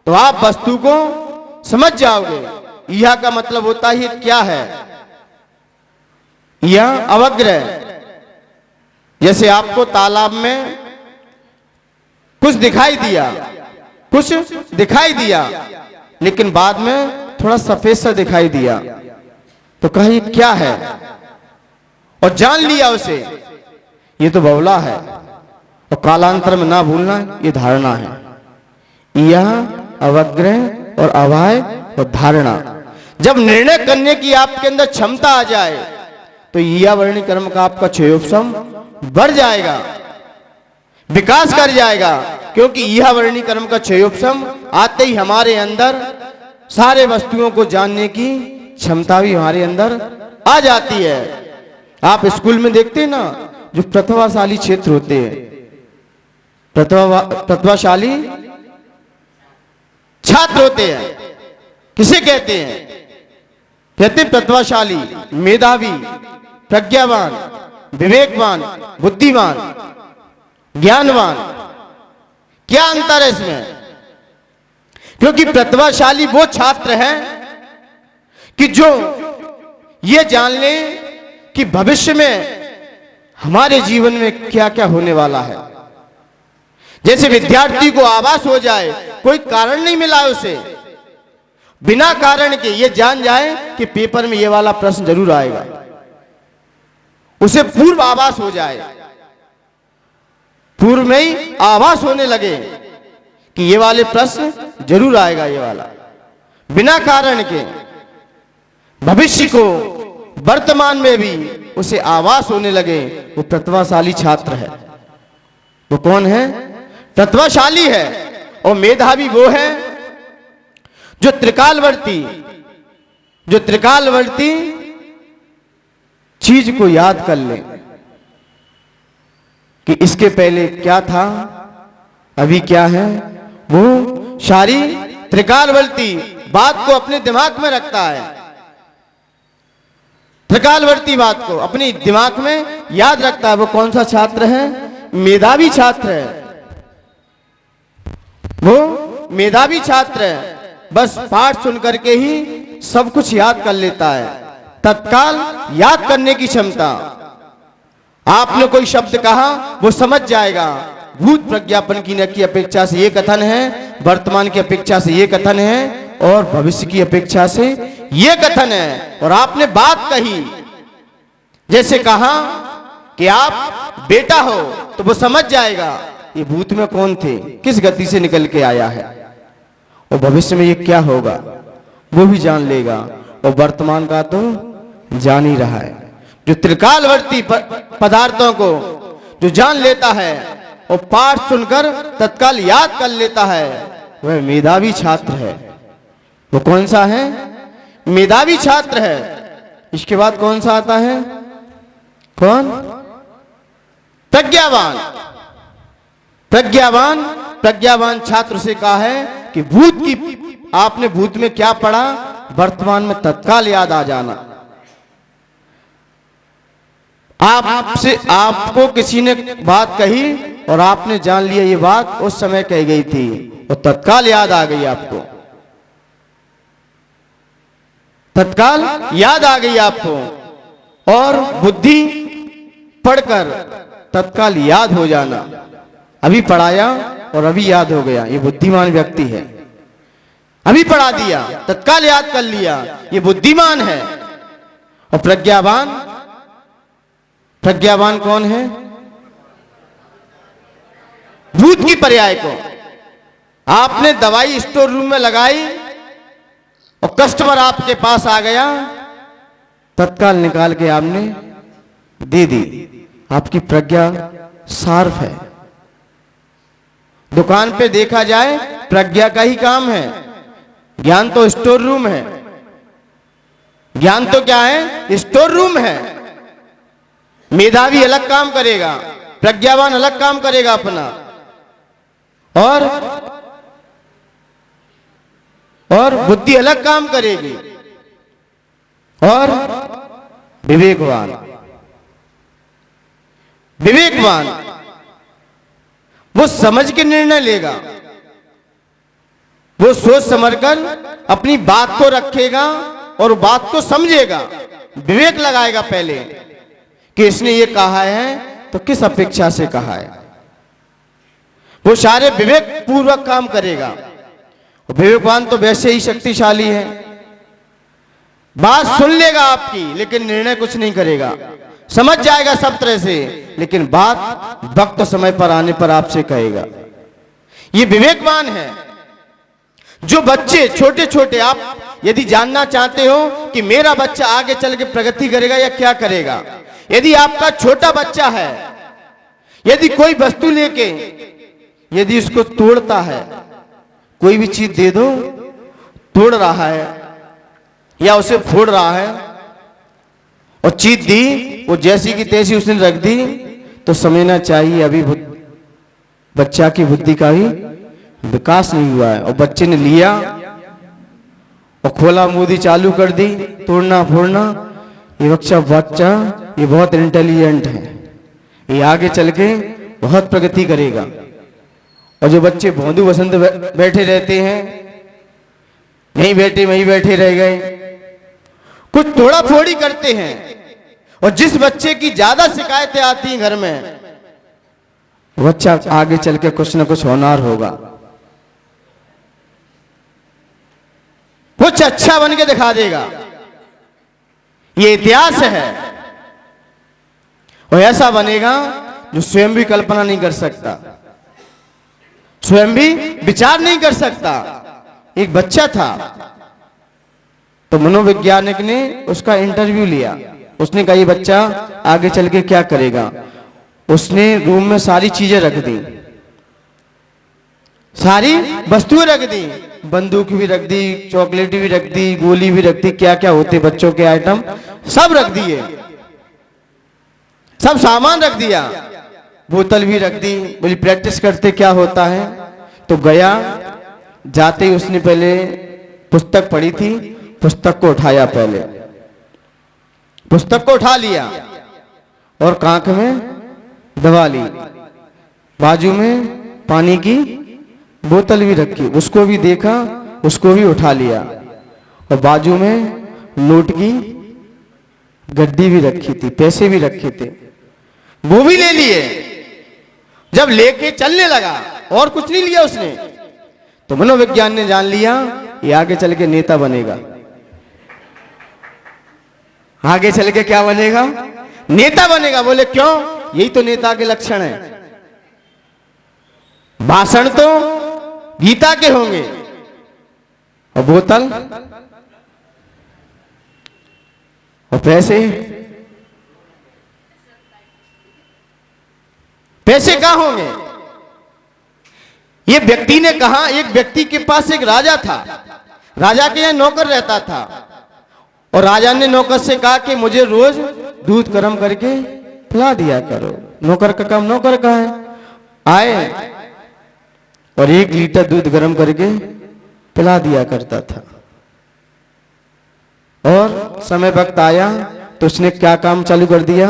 तो आप वस्तु को समझ जाओगे। यह का मतलब होता है क्या है? यह अवग्रह। जैसे आपको तालाब में कुछ दिखाई दिया, लेकिन बाद में थोड़ा सफेद सा दिखाई दिया, तो कहा ये क्या है? और जान लिया उसे, ये तो बवला है। और कालांतर में ना भूलना, ये धारणा है। यह अवग्रह और अवाय और धारणा। जब निर्णय करने की आपके अंदर क्षमता आ जाए तो यह वर्णी कर्म का आपका क्षयोपशम बढ़ जाएगा, विकास कर जाएगा। क्योंकि यह वर्णी कर्म का क्षयोपशम आते ही हमारे अंदर सारे वस्तुओं को जानने की क्षमता भी हमारे अंदर आ जाती है। आप स्कूल में देखते हैं ना, जो प्रतिभाशाली क्षेत्र होते हैं, प्रतिभाशाली छात्र होते हैं, किसे कहते हैं? कहते हैं प्रतिभाशाली, मेधावी, प्रज्ञावान, विवेकवान, बुद्धिमान, ज्ञानवान। क्या अंतर है इसमें? क्योंकि प्रतिभाशाली वो छात्र हैं कि जो ये जान ले कि भविष्य में हमारे जीवन में क्या क्या होने वाला है। जैसे विद्यार्थी को आभास हो जाए, कोई कारण नहीं मिला है उसे, बिना कारण के ये जान जाए कि पेपर में ये वाला प्रश्न जरूर आएगा, उसे पूर्व आभास हो जाए, पूर्व में ही आभास होने लगे कि ये वाले प्रश्न जरूर आएगा, ये वाला, बिना कारण के। भविष्य को वर्तमान में भी उसे आभास होने लगे, वो प्रतिभाशाली छात्र है। वो कौन है? प्रतिभाशाली है। और मेधावी वो है जो त्रिकालवर्ती चीज को याद कर ले कि इसके पहले क्या था, अभी क्या है। वो सारी त्रिकालवर्ती बात को अपने दिमाग में रखता है, त्रिकालवर्ती बात को अपने दिमाग में याद रखता है। वो कौन सा छात्र है? मेधावी छात्र है। वो मेधावी छात्र है, बस पाठ सुन करके ही सब कुछ याद कर लेता है, तत्काल याद करने की क्षमता। आपने कोई शब्द कहा, वो समझ जाएगा। भूत प्रज्ञापन की अपेक्षा से ये कथन है, वर्तमान की अपेक्षा से ये कथन है, और भविष्य की अपेक्षा से ये कथन है। और आपने बात कही, जैसे कहा कि आप बेटा हो, तो वो समझ जाएगा ये भूत में कौन थे, किस गति से निकल के आया है, और भविष्य में ये क्या होगा वो भी जान लेगा। और वर्तमान का तो जान ही रहा है। जो त्रिकालवर्ती पदार्थों को जो जान लेता है और पाठ सुनकर तत्काल याद कर लेता है, वह मेधावी छात्र है। वो कौन सा है? मेधावी छात्र है। इसके बाद कौन सा आता है? कौन? प्रज्ञावान। प्रज्ञावान छात्र से कहा है कि आपने भूत में क्या पढ़ा, वर्तमान में तत्काल याद आ जाना। आपसे आपको किसी ने बात कही और आपने जान लिया ये बात उस समय कही गई थी और तत्काल याद आ गई आपको, तत्काल याद आ गई आपको। और बुद्धि पढ़कर तत्काल याद हो जाना, अभी पढ़ाया और अभी याद हो गया, ये बुद्धिमान व्यक्ति है। अभी पढ़ा दिया तत्काल याद कर लिया, ये बुद्धिमान है। और प्रज्ञावान, प्रज्ञावान कौन है? भूत की पर्याय को आपने दवाई स्टोर रूम में लगाई और कस्टमर आपके पास आ गया, तत्काल निकाल के आपने दे दी। आपकी प्रज्ञा शार्प है। दुकान पे देखा जाए प्रज्ञा का ही काम है, ज्ञान तो स्टोर रूम है। ज्ञान तो क्या है? स्टोर रूम है। मेधावी अलग काम करेगा, प्रज्ञावान अलग काम करेगा अपना, और बुद्धि अलग काम करेगी। और विवेकवान, विवेकवान वो समझ के निर्णय लेगा, वो सोच समझकर अपनी बात को रखेगा और बात को समझेगा, विवेक लगाएगा पहले कि इसने ये कहा है तो किस अपेक्षा से कहा है। वो सारे विवेक पूर्वक काम करेगा। विवेकवान तो वैसे ही शक्तिशाली है, बात सुन लेगा आपकी लेकिन निर्णय कुछ नहीं करेगा, समझ जाएगा सब तरह से, लेकिन बात वक्त समय पर आने पर आपसे कहेगा। ये विवेकवान है। जो बच्चे छोटे छोटे, आप यदि जानना चाहते हो कि मेरा बच्चा आगे चल के प्रगति करेगा या क्या करेगा, यदि आपका छोटा बच्चा है, यदि कोई वस्तु लेके यदि उसको तोड़ता है, कोई भी चीज दे दो, तोड़ रहा है या उसे फोड़ रहा है, और चीज दी वो जैसी की तैसी उसने रख दी, तो समझना चाहिए अभी बच्चा की बुद्धि का ही विकास नहीं हुआ है। और बच्चे ने लिया और खोला मुदी चालू कर दी, तोड़ना फोड़ना। ये बच्चा ये बहुत इंटेलिजेंट है, ये आगे चल के बहुत प्रगति करेगा। और जो बच्चे भोंदू बसंत बैठे रहते हैं, नहीं बैठे वहीं बैठे रह गए, कुछ थोड़ा फोड़ी करते हैं, और जिस बच्चे की ज्यादा शिकायतें आती हैं घर में, बच्चा आगे चल के कुछ ना कुछ होनहार होगा, कुछ अच्छा बन के दिखा देगा। ये इतिहास है। और ऐसा बनेगा जो स्वयं भी कल्पना नहीं कर सकता, स्वयं भी विचार नहीं कर सकता। एक बच्चा था तो मनोवैज्ञानिक ने उसका इंटरव्यू लिया। उसने कहा ये बच्चा आगे चल के क्या करेगा। उसने रूम में सारी चीजें रख दी, सारी वस्तुएं रख दी, बंदूक भी रख दी, चॉकलेट भी रख दी, गोली भी रख दी, क्या क्या होते बच्चों के आइटम सब रख दिए, सब सामान रख दिया, बोतल भी रख दी। बोली प्रैक्टिस करते क्या होता है। तो गया, जाते ही उसने पहले पुस्तक पढ़ी थी, पुस्तक को उठाया, पहले पुस्तक को उठा लिया और कांख में दबा ली, बाजू में पानी की बोतल भी रखी, उसको भी देखा, उसको भी उठा लिया, और बाजू में नोट की गड्डी भी रखी थी, पैसे भी रखे थे, वो भी ले लिए। जब लेके चलने लगा, और कुछ नहीं लिया उसने, तो मनोविज्ञान ने जान लिया ये आगे चल के नेता बनेगा। आगे चल के क्या बनेगा? नेता बनेगा। बोले क्यों? यही तो नेता के लक्षण है। भाषण तो गीता के होंगे, और बोतल और पैसे, पैसे कहां होंगे? ये व्यक्ति ने कहा, एक व्यक्ति के पास एक राजा था, राजा के यहां नौकर रहता था, और राजा ने नौकर से कहा कि मुझे रोज दूध गर्म करके पिला दिया करो। नौकर का काम नौकर का है। आए और 1 लीटर दूध गर्म करके पिला दिया करता था। और समय वक्त आया तो उसने क्या काम चालू कर दिया,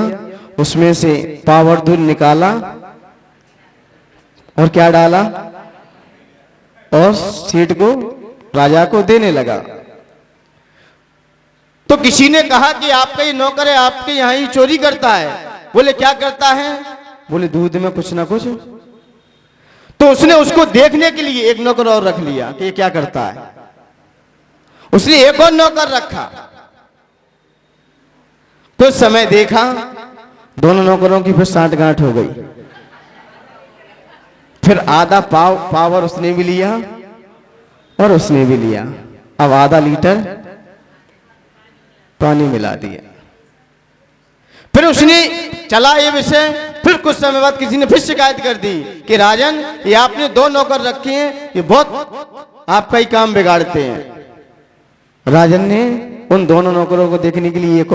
उसमें से पावर दूध निकाला और क्या डाला और सीट को राजा को देने लगा। तो किसी ने कहा कि आपका ये नौकर है, आपके यहाँ ही चोरी करता है। बोले क्या करता है? बोले दूध में कुछ ना कुछ। तो उसने उसको देखने के लिए एक नौकर और रख लिया कि ये क्या करता है। उसने एक और नौकर रखा। कुछ समय देखा, दोनों नौकरों की फिर साठगांठ हो गई। फिर आधा पावर उसने भी लिया और उसने भी लिया। अब आधा लीटर पानी मिला दिया। फिर उसने चला ये विषय। फिर कुछ समय बाद किसी ने फिर शिकायत कर दी कि राजन, ये आपने दो नौकर रखे हैं, ये बहुत आपका ही काम बिगाड़ते हैं। राजन ने उन दोनों नौकरों को देखने के लिए एक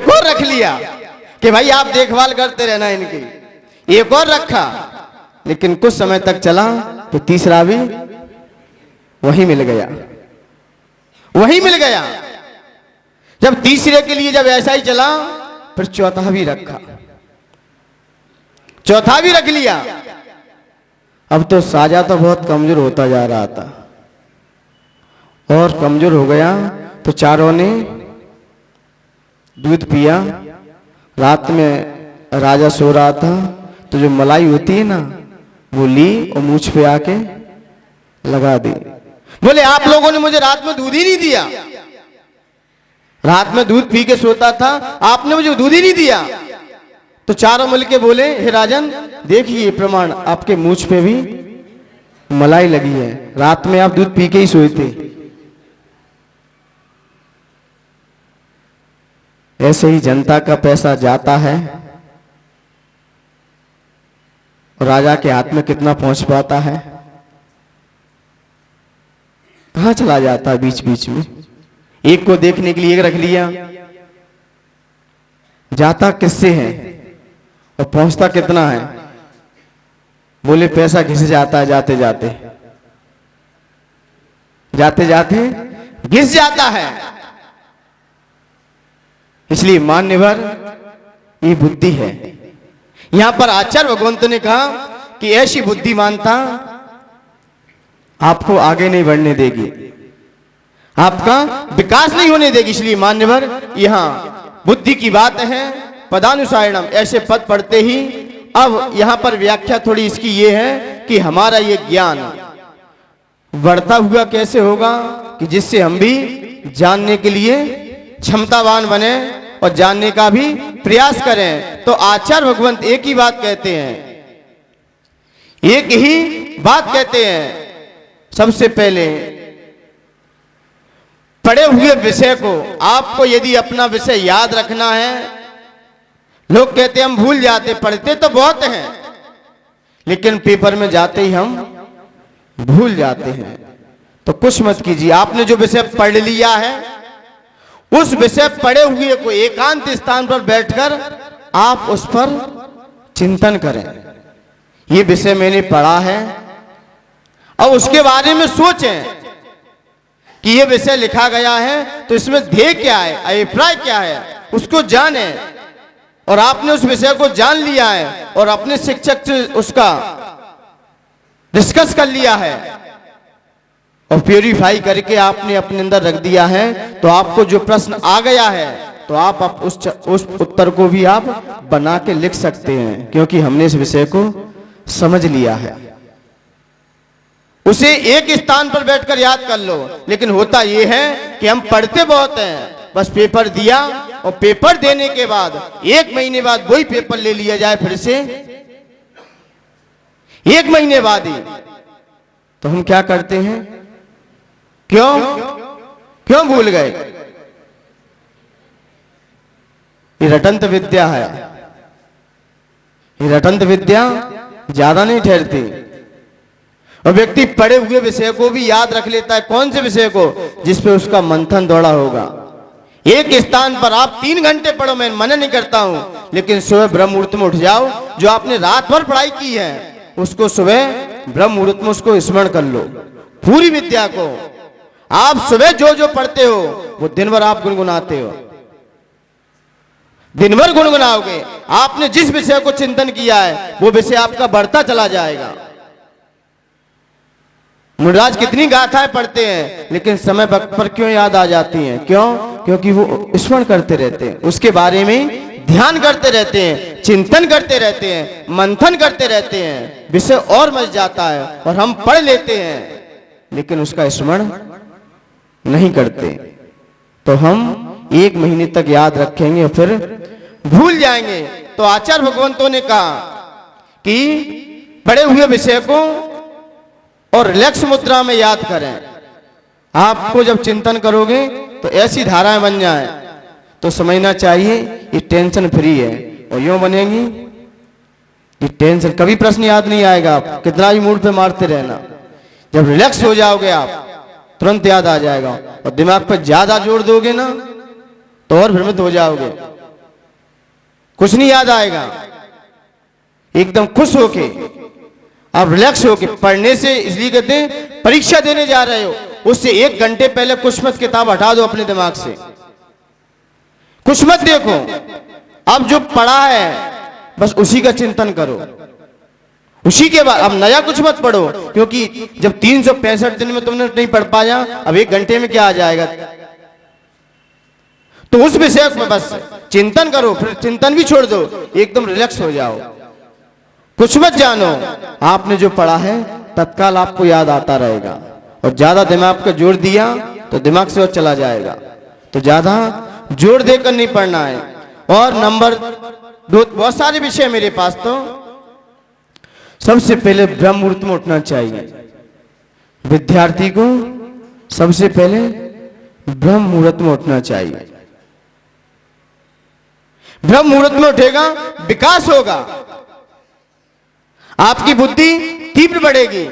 और रख लिया कि भाई आप देखभाल करते रहना इनकी। एक और रखा, लेकिन कुछ समय तक चला तो तीसरा भी वही मिल गया। जब तीसरे के लिए जब ऐसा ही चला, फिर चौथा भी रख लिया। अब तो साजा तो बहुत कमजोर होता जा रहा था और कमजोर हो गया। तो चारों ने दूध पिया। रात में राजा सो रहा था, तो जो मलाई होती है ना, वो ली और मूछ पे आके लगा दी। बोले आप लोगों ने मुझे रात में दूध ही नहीं दिया। रात में दूध पी के सोता था, आपने मुझे दूध ही नहीं दिया। तो चारों मिलके बोले, हे राजन, देखिए प्रमाण, आपके मूछ पे भी मलाई लगी है। रात में आप दूध पी के ही सोए थे। ऐसे ही जनता का पैसा जाता है और राजा के हाथ में कितना पहुंच पाता है, कहां चला जाता है बीच बीच में। एक को देखने के लिए एक रख लिया, जाता किससे है और पहुंचता कितना है। बोले पैसा घिस जाता है, जाते जाते घिस जाता है। इसलिए मान्यवर ये बुद्धि है। यहां पर आचार्य भगवंत ने कहा कि ऐसी बुद्धिमानता आपको आगे नहीं बढ़ने देगी, आपका विकास नहीं होने देगी। इसलिए मान्यवर यहां बुद्धि की बात है। पदानुसारणम, ऐसे पद पढ़ते ही अब यहां पर व्याख्या थोड़ी इसकी ये है कि हमारा ये ज्ञान बढ़ता हुआ कैसे होगा कि जिससे हम भी जानने के लिए क्षमतावान बने और जानने का भी प्रयास करें। तो आचार्य भगवंत एक ही बात कहते हैं, सबसे पहले पढ़े हुए विषय को आपको यदि अपना विषय याद रखना है। लोग कहते हैं हम भूल जाते, पढ़ते तो बहुत हैं लेकिन पेपर में जाते ही हम भूल जाते हैं। तो कुछ मत कीजिए, आपने जो विषय पढ़ लिया है उस विषय पढ़े हुए को एकांत स्थान पर बैठकर आप उस पर चिंतन करें। ये विषय मैंने पढ़ा है, अब उसके बारे में सोचें कि ये विषय लिखा गया है तो इसमें ध्येय क्या है, अभिप्राय क्या है, उसको जाने। और आपने उस विषय को जान लिया है और अपने शिक्षक से उसका डिस्कस कर लिया है और प्यूरिफाई करके आपने अपने अंदर रख दिया है, तो आपको जो प्रश्न आ गया है तो आप उस उत्तर को भी आप बना के लिख सकते हैं, क्योंकि हमने इस विषय को समझ लिया है। उसे एक स्थान पर बैठकर याद कर लो। लेकिन होता यह है कि हम पढ़ते बहुत हैं, बस पेपर दिया और पेपर देने के बाद 1 महीने बाद वही पेपर ले लिया जाए फिर से 1 महीने बाद ही। तो हम क्या करते हैं, क्यों भूल गए। ये रटंत विद्या है, ये रटंत विद्या ज्यादा नहीं ठहरती और व्यक्ति पढ़े हुए विषय को भी याद रख लेता है। कौन से विषय को? जिस पे उसका मंथन दौड़ा होगा। एक स्थान पर आप 3 घंटे पढ़ो, मैं मना नहीं करता हूं, लेकिन सुबह ब्रह्म मुहूर्त में उठ जाओ। जो आपने रात भर पढ़ाई की है उसको सुबह ब्रह्म मुहूर्त में उसको स्मरण कर लो। पूरी विद्या को आप सुबह जो जो पढ़ते हो वो दिन भर आप गुनगुनाते हो। दिन भर गुनगुनाओगे, आपने जिस विषय को चिंतन किया है वो विषय आपका बढ़ता चला जाएगा। मुनिराज कितनी गाथाएं पढ़ते हैं, लेकिन समय पर क्यों याद आ जाती हैं? क्यों? क्योंकि वो स्मरण करते रहते हैं, उसके बारे में ध्यान करते रहते हैं, चिंतन करते रहते हैं, मंथन करते रहते हैं, विषय और मच जाता है और हम पढ़ लेते हैं लेकिन उसका स्मरण नहीं करते। तो हम 1 महीने तक याद रखेंगे और फिर भूल जाएंगे। तो आचार्य भगवंतों ने कहा कि पढ़े हुए विषय को और रिलैक्स मुद्रा में याद करें। आपको जब चिंतन करोगे तो ऐसी धाराएं बन जाए तो समझना चाहिए ये टेंशन फ्री है। और यूं बनेगी ये टेंशन, कभी प्रश्न याद नहीं आएगा। आप कितना ही मूड पे मारते रहना, जब रिलैक्स हो जाओगे आप तुरंत याद आ जाएगा। और दिमाग पर ज्यादा जोर दोगे ना तो और भ्रमित हो जाओगे, कुछ नहीं याद आएगा। एकदम खुश होके आप रिलैक्स होके पढ़ने से, इसलिए कहते हैं परीक्षा देने जा रहे हो उससे 1 घंटे पहले कुछ मत किताब हटा दो अपने दिमाग से, कुछ मत देखो। अब जो पढ़ा है बस उसी का चिंतन करो, उसी के बाद अब नया कुछ मत पढ़ो, क्योंकि जब 365 दिन में तुमने नहीं पढ़ पाया, अब 1 घंटे में क्या आ जाएगा। तो उस विषय में बस चिंतन करो, फिर चिंतन भी छोड़ दो, एकदम रिलैक्स हो जाओ, कुछ मत जानो। आपने जो पढ़ा है तत्काल आपको याद आता रहेगा। और ज्यादा दिमाग पर जोर दिया तो दिमाग से और चला जाएगा। तो ज्यादा जोर देकर नहीं पढ़ना है। और नंबर 2, बहुत सारे विषय मेरे पास। तो सबसे पहले ब्रह्म मुहूर्त में उठना चाहिए विद्यार्थी को, सबसे पहले ब्रह्म मुहूर्त में उठना चाहिए। ब्रह्म मुहूर्त में उठेगा, विकास होगा, आपकी बुद्धि तीव्र बढ़ेगी।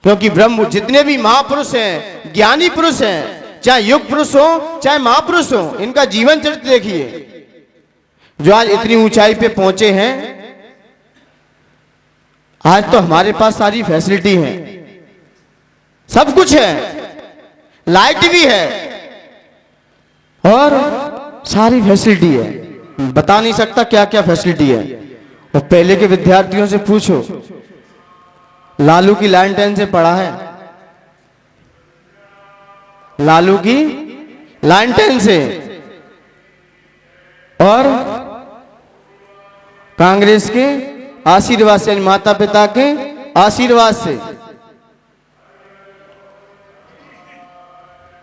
क्योंकि ब्रह्म, जितने भी महापुरुष हैं, ज्ञानी पुरुष हैं, चाहे युग पुरुष हो चाहे महापुरुष हो, इनका जीवन चरित्र देखिए। जो आज इतनी ऊंचाई पे पहुंचे हैं, आज तो हमारे पास सारी फैसिलिटी है, सब कुछ है, लाइट भी है और सारी फैसिलिटी है, बता नहीं सकता क्या क्या फैसिलिटी है। और पहले के विद्यार्थियों से पूछो, लालू की लैंटेन से पढ़ा है, लालू की लैंटेन से, और कांग्रेस के आशीर्वाद से, माता पिता के आशीर्वाद से,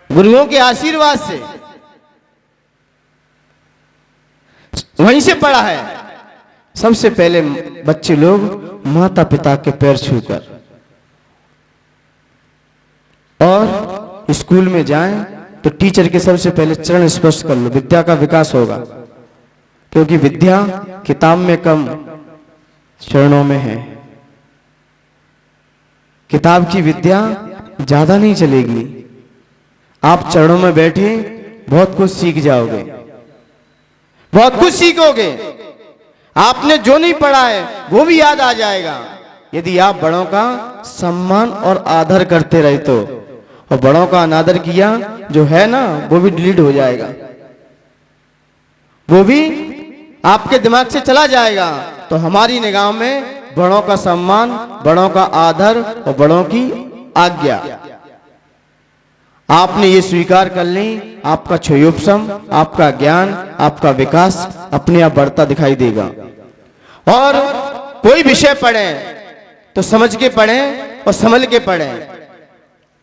गुरुओं के आशीर्वाद से, वहीं से पढ़ा है। सबसे पहले बच्चे लोग माता पिता के पैर छूकर, और स्कूल में जाएं तो टीचर के सबसे पहले चरण स्पर्श कर लो, विद्या का विकास होगा। क्योंकि विद्या किताब में कम, चरणों में है। किताब की विद्या ज्यादा नहीं चलेगी, आप चरणों में बैठे बहुत कुछ सीख जाओगे, बहुत कुछ सीखोगे। आपने जो नहीं पढ़ा है वो भी याद आ जाएगा, यदि आप बड़ों का सम्मान और आदर करते रहे तो। और बड़ों का अनादर किया जो है ना, वो भी डिलीट हो जाएगा, वो भी आपके दिमाग से चला जाएगा। तो हमारी निगाह में बड़ों का सम्मान, बड़ों का आदर और बड़ों की आज्ञा, आपने ये स्वीकार कर ली, आपका क्षयोपशम, आपका ज्ञान, आपका विकास अपने आप बढ़ता दिखाई देगा। और कोई विषय पढ़ें तो समझ के पढ़ें और संभल के पढ़ें।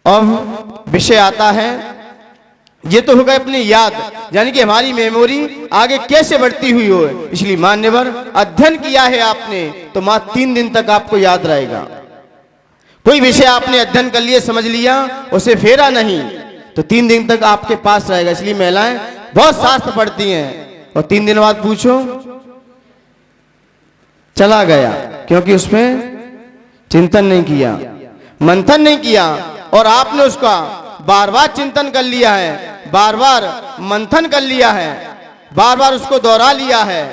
अब विषय आता है, ये तो होगा अपनी याद, यानी कि हमारी मेमोरी आगे कैसे बढ़ती हुई हो। इसलिए मान्यवर, अध्ययन किया है आपने तो मात्र 3 दिन तक आपको याद रहेगा। कोई विषय आपने अध्ययन कर लिया, समझ लिया, उसे फेरा नहीं तो 3 दिन तक आपके पास रहेगा। इसलिए महिलाएं बहुत शास्त्र पढ़ती हैं और 3 दिन बाद पूछो चला गया, क्योंकि उसमें चिंतन नहीं किया, मंथन नहीं किया। और आपने उसका बार बार चिंतन कर लिया है, बार बार मंथन कर लिया है, बार बार उसको दोहरा लिया है,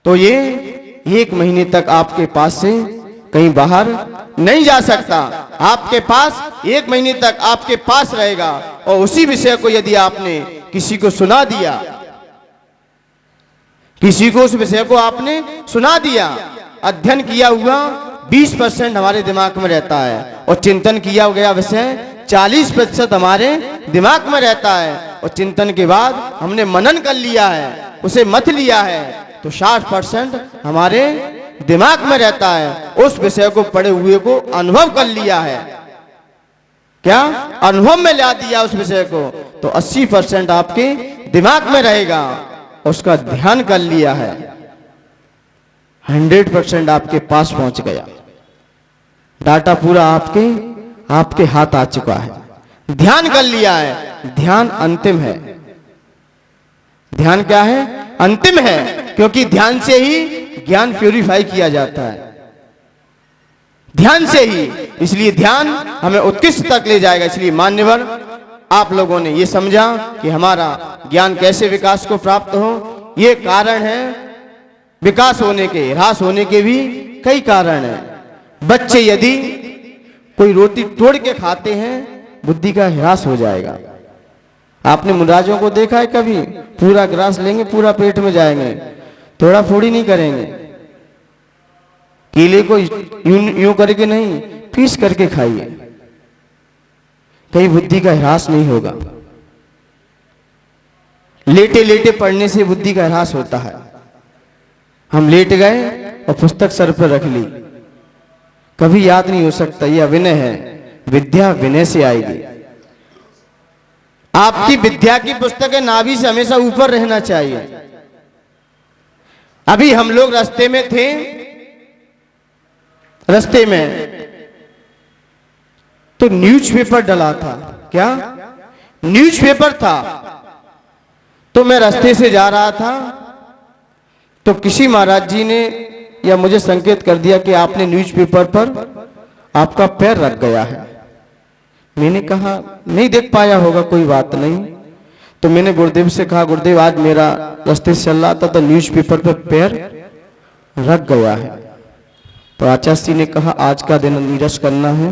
तो ये 1 महीने तक आपके पास से कहीं बाहर नहीं जा सकता। आपके पास 1 महीने तक आपके पास रहेगा। और उसी विषय को यदि आपने किसी को सुना दिया किसी को उस विषय को आपने सुना दिया, अध्ययन किया हुआ 20% हमारे दिमाग में रहता है और चिंतन किया गया विषय 40% हमारे दिमाग में रहता है, और चिंतन के बाद हमने मनन कर लिया है, उसे मथ लिया है, तो 60% हमारे दिमाग में रहता है। उस विषय को पढ़े हुए को अनुभव कर लिया है, क्या अनुभव में ला दिया उस विषय को, तो 80% आपके दिमाग में रहेगा, उसका ध्यान कर लिया है, 100% आपके पास पहुंच गया, डाटा पूरा आपके हाथ आ चुका है, ध्यान कर लिया है। ध्यान अंतिम है, ध्यान क्या है? अंतिम है, क्योंकि ध्यान से ही ज्ञान प्यूरिफाई किया जाता है, ध्यान से ही, इसलिए ध्यान हमें उत्कृष्ट तक ले जाएगा। इसलिए मान्यवर, आप लोगों ने ये समझा कि हमारा ज्ञान कैसे विकास को प्राप्त हो, ये कारण है विकास होने के, ह्रास होने के भी कई कारण हैं। बच्चे यदि कोई रोटी तोड़ के खाते हैं, बुद्धि का ह्रास हो जाएगा। आपने मुराजों को देखा है कभी? पूरा ग्रास लेंगे, पूरा पेट में जाएंगे, थोड़ा फोड़ी नहीं करेंगे, केले को यूं करके नहीं, पीस करके खाइए, कहीं बुद्धि का ह्रास नहीं होगा। लेटे लेटे पढ़ने से बुद्धि का ह्रास होता है। हम लेट गए और पुस्तक सर पर रख ली, कभी याद नहीं हो सकता। यह विनय है, विद्या विनय से आएगी। आपकी विद्या की पुस्तकें नाभि से हमेशा ऊपर रहना चाहिए। अभी हम लोग रास्ते में थे, रास्ते में तो न्यूज़पेपर डला था, क्या न्यूज़पेपर था, तो मैं रास्ते से जा रहा था, तो किसी महाराज जी ने या मुझे संकेत कर दिया कि आपने न्यूज़पेपर पर आपका पैर रख गया है। मैंने कहा नहीं देख पाया होगा, कोई बात नहीं। तो मैंने गुरुदेव से कहा, गुरुदेव आज मेरा रास्ते से चल रहा था तो न्यूज़पेपर पर पैर रख गया है। तो आचार्य जी ने कहा आज का दिन नीरस करना है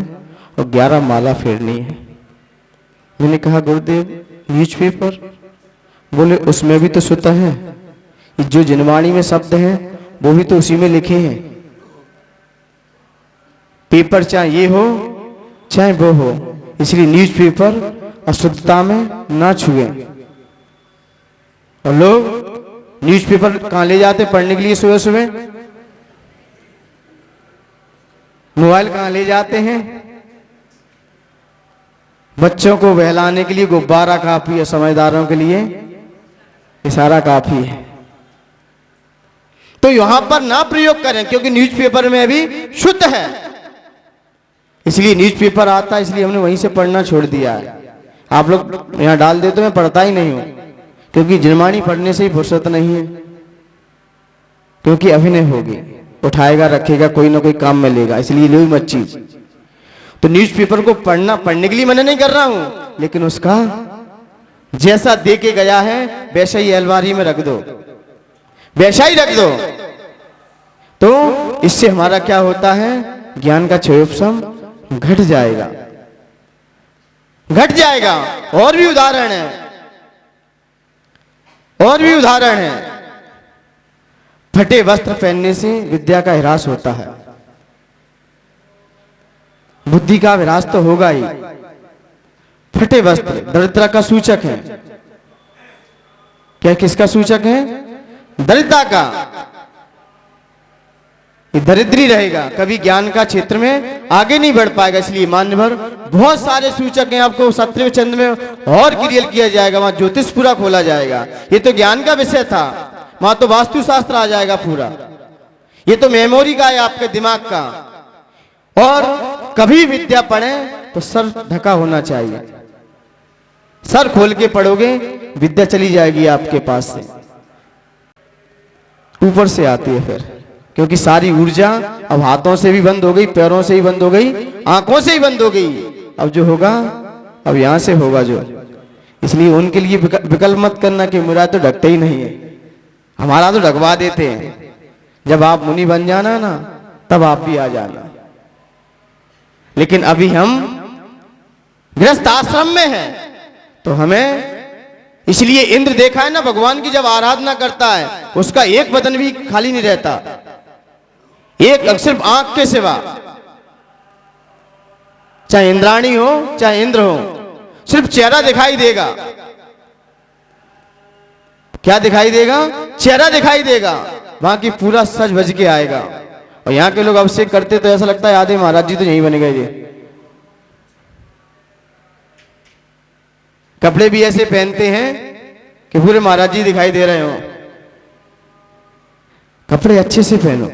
और 11 माला फेरनी है। मैंने कहा गुरुदेव न्यूज़पेपर? बोले उसमें भी तो सुता है, जो जिनवाणी में शब्द है वो भी तो उसी में लिखे हैं। पेपर चाहे ये हो चाहे वो हो, इसलिए न्यूज़पेपर अशुद्धता में ना छुए। और लोग न्यूज़पेपर कहां ले जाते पढ़ने के लिए? सुबह सुबह मोबाइल कहां ले जाते हैं? बच्चों को बहलाने के लिए गुब्बारा काफी है, समझदारों के लिए इशारा काफी है। तो यहां पर ना प्रयोग करें, क्योंकि न्यूज़पेपर में अभी शुद्ध है, इसलिए न्यूज़पेपर आता है, इसलिए हमने वहीं से पढ़ना छोड़ दिया है। आप लोग यहां डाल देते, मैं पढ़ता ही नहीं हूं, क्योंकि जिनवाणी पढ़ने से ही फुर्सत नहीं है, क्योंकि अभिनय होगी, उठाएगा रखेगा, कोई ना कोई काम में लेगा, इसलिए लो मत चीज। तो न्यूज़पेपर को पढ़ने के लिए मैंने नहीं कर रहा हूं, लेकिन उसका जैसा दे के गया है वैसा ही अलमारी में रख दो, वैसा ही रख दो। तो इससे हमारा क्या होता है? ज्ञान का क्षयोपशम घट जाएगा, घट जाएगा। और भी उदाहरण है, और भी उदाहरण है। फटे वस्त्र पहनने से विद्या का ह्रास होता है, बुद्धि का ह्रास तो होगा ही। फटे वस्त्र दरिद्रता का सूचक है। क्या किसका सूचक है? दरिद्रता का। ये दरिद्री रहेगा, कभी ज्ञान का क्षेत्र में आगे नहीं बढ़ पाएगा। इसलिए मान्यवर बहुत सारे सूचक हैं, आपको सत्रहवें चंद्र में और क्लियर किया जाएगा, वहां ज्योतिष पूरा खोला जाएगा। ये तो ज्ञान का विषय था, वहां तो वास्तुशास्त्र आ जाएगा पूरा। ये तो मेमोरी का है, आपके दिमाग का। और कभी विद्या पढ़े तो सर ढका होना चाहिए, सर खोल के पढ़ोगे विद्या चली जाएगी आपके पास से, ऊपर से आती है फिर, क्योंकि सारी ऊर्जा अब हाथों से भी बंद हो गई, पैरों से ही बंद हो गई, आंखों से ही बंद हो गई। अब जो होगा अब यहां से होगा जो। इसलिए उनके लिए विकल्प मत करना कि मेरा तो ढकता ही नहीं है, हमारा तो ढकवा देते हैं। जब आप मुनि बन जाना ना, तब आप भी आ जाना। लेकिन अभी हम गृहस्थ आश्रम में हैं, तो हमें इसलिए इंद्र देखा है ना, भगवान की जब आराधना करता है उसका एक बदन भी खाली नहीं रहता, एक सिर्फ आंख के सिवा, चाहे इंद्राणी हो चाहे इंद्र हो, सिर्फ चेहरा दिखाई देगा। क्या दिखाई देगा? चेहरा दिखाई देगा, बाकी पूरा सज भज के आएगा। और यहां के लोग अभिषेक करते तो ऐसा लगता है आधे महाराज जी तो यहीं बन गए। कपड़े भी ऐसे पहनते हैं कि पूरे महाराज जी दिखाई दे रहे हो। कपड़े अच्छे से पहनो,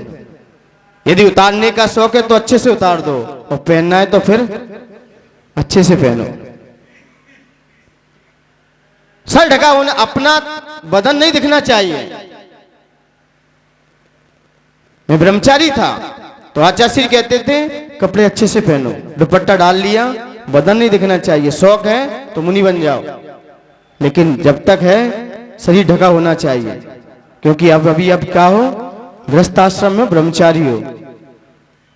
यदि उतारने का शौक है तो अच्छे से उतार दो, और पहनना है तो फिर अच्छे से पहनो। सर ढका होना, अपना बदन नहीं दिखना चाहिए। मैं ब्रह्मचारी था तो आचार्य श्री कहते थे कपड़े अच्छे से पहनो, दुपट्टा डाल लिया, बदन नहीं दिखना चाहिए। शौक है तो मुनि बन जाओ, लेकिन जब तक है शरीर ढका होना चाहिए। क्योंकि अब क्या हो, गृहस्थ आश्रम में ब्रह्मचारी हो,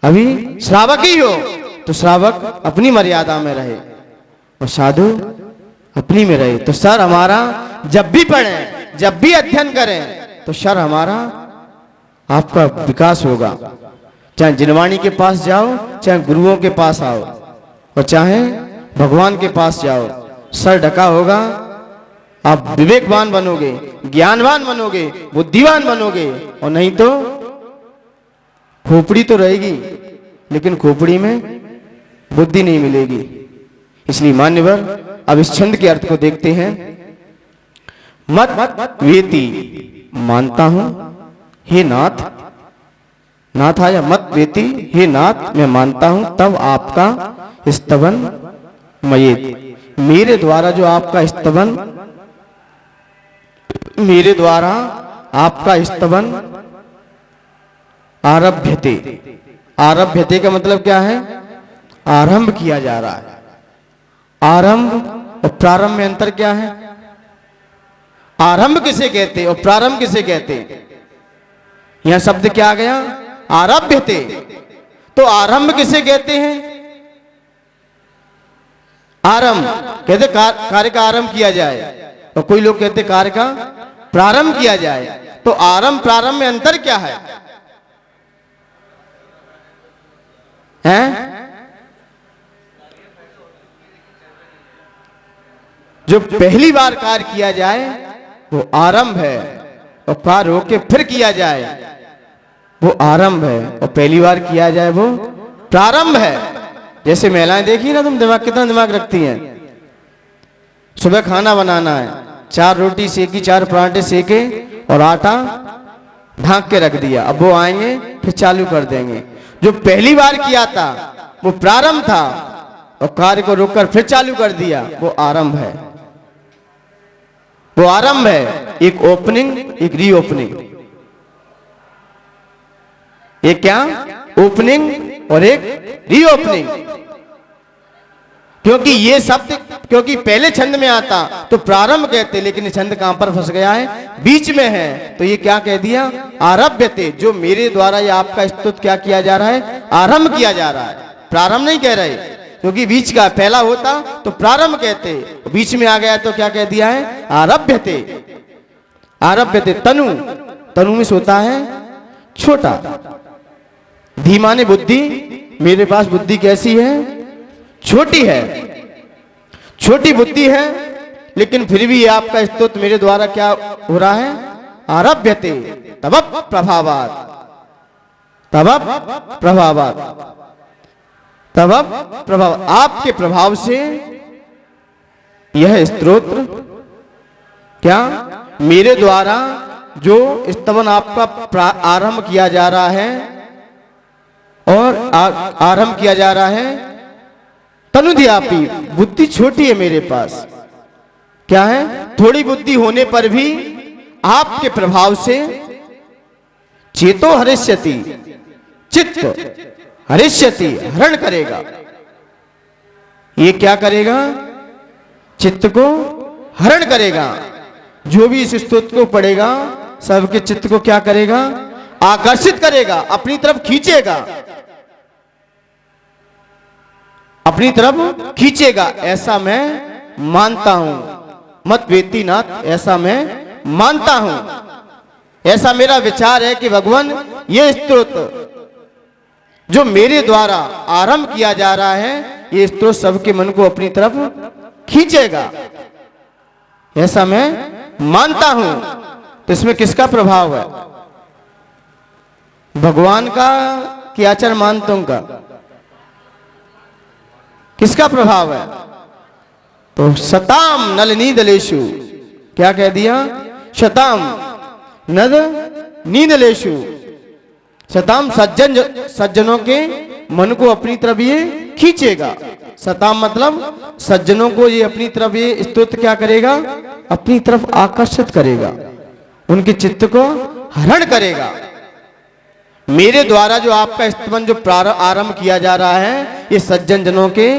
अभी श्रावक ही हो तो श्रावक अपनी मर्यादा में रहे और साधु अपनी में रहे। तो सर हमारा जब भी पढ़ें, जब भी अध्ययन करें तो सर हमारा आपका विकास होगा। चाहे जिनवाणी के पास जाओ, चाहे गुरुओं के पास आओ, और चाहे भगवान के पास जाओ, सर ढका होगा, आप विवेकवान बनोगे, ज्ञानवान बनोगे, बुद्धिवान बनोगे। और नहीं तो खोपड़ी तो रहेगी लेकिन खोपड़ी में बुद्धि नहीं मिलेगी। इसलिए मान्यवर अब इस छंद के अर्थ को देखते हैं। मत वेति, मानता हूं हे नाथ, नाथ आया, मत वेति हे नाथ मैं मानता हूं, तब आपका स्तवन मयेत, मेरे द्वारा जो आपका स्तवन, मेरे द्वारा आपका स्तवन आरभ्यते। आरभ्यते का मतलब क्या है? आरंभ किया जा रहा है। आरंभ और प्रारंभ में अंतर क्या है? आरंभ किसे कहते और प्रारंभ किसे कहते? यहां शब्द क्या आ गया? आरभ्यते। तो आरंभ किसे कहते हैं? आरंभ कहते कार्य का आरंभ किया जाए, और कोई लोग कहते कार्य का प्रारंभ किया जाए। तो आरंभ प्रारंभ में अंतर क्या है? हैं? जो पहली बार कार्य किया जाए वो आरंभ है, और कार्य होके फिर किया जाए वो आरंभ है, और पहली बार किया जाए वो प्रारंभ है। जैसे महिलाएं देखी ना, तुम दिमाग कितना दिमाग रखती हैं। सुबह खाना बनाना है, 4 रोटी सेकी, 4 पराठे सेके और आटा ढांक के रख दिया, अब वो आएंगे फिर चालू कर देंगे। जो पहली बार किया था वो प्रारंभ था, और कार्य को रोककर फिर चालू कर दिया वो आरंभ है। वो आरंभ है, एक ओपनिंग एक रीओपनिंग। एक क्या? ओपनिंग और एक रीओपनिंग। क्योंकि ये शब्द क्योंकि पहले छंद में आता तो प्रारंभ कहते, लेकिन छंद कहां पर फंस गया है? बीच में है। तो ये क्या कह दिया? आरभ्यते, जो मेरे द्वारा ये आपका स्तुति क्या किया जा रहा है? आरंभ किया जा रहा है, प्रारंभ नहीं कह रहे। क्योंकि बीच का पहला होता तो प्रारंभ कहते, बीच में आ गया तो क्या कह दिया है? आरभ्यते। आरभ्यते। तनु, तनु में होता है छोटा। धीमाने बुद्धि, मेरे पास बुद्धि कैसी है? छोटी है, छोटी बुद्धि है, लेकिन फिर भी आपका स्तुति मेरे द्वारा क्या हो रहा है? आरभ्यते। तब प्रभावात, तब प्रभावात, तब प्रभाव, आपके प्रभाव से यह स्तोत्र क्या मेरे द्वारा जो स्तवन आपका आरंभ किया जा रहा है और आरंभ किया जा रहा है। तनुध्यापी, बुद्धि छोटी है मेरे पास, क्या है? थोड़ी बुद्धि होने पर भी आपके प्रभाव से चेतो हरिष्यति, चित्त हरिष्यति, हरण करेगा। ये क्या करेगा? चित्त को हरण करेगा। जो भी इस स्तोत्र को पढ़ेगा सबके चित्त को क्या करेगा? आकर्षित करेगा, अपनी तरफ खींचेगा, अपनी तरफ खींचेगा। ऐसा मैं मानता हूं। मत वेत्ति नाथ, ऐसा मैं मानता हूं। ऐसा मेरा विचार है कि भगवान ये स्तोत्र जो मेरे द्वारा आरंभ किया जा रहा है, ये स्तोत्र सबके मन को अपनी तरफ खींचेगा, ऐसा मैं मानता हूं। तो इसमें किसका प्रभाव है? भगवान का कि आचार्य मानतों का? किसका प्रभाव है? तो शताम नलनी दलेशु, क्या कह दिया? शताम नद नीदलेशु, शताम सज्जनों के मन को अपनी तरफ ये खींचेगा। शताम मतलब सज्जनों को ये अपनी तरफ ये स्तोत्र क्या करेगा? अपनी तरफ आकर्षित करेगा, उनके चित्त को हरण करेगा। मेरे द्वारा जो आपका स्तवन जो आरंभ किया जा रहा है, ये सज्जन जनों के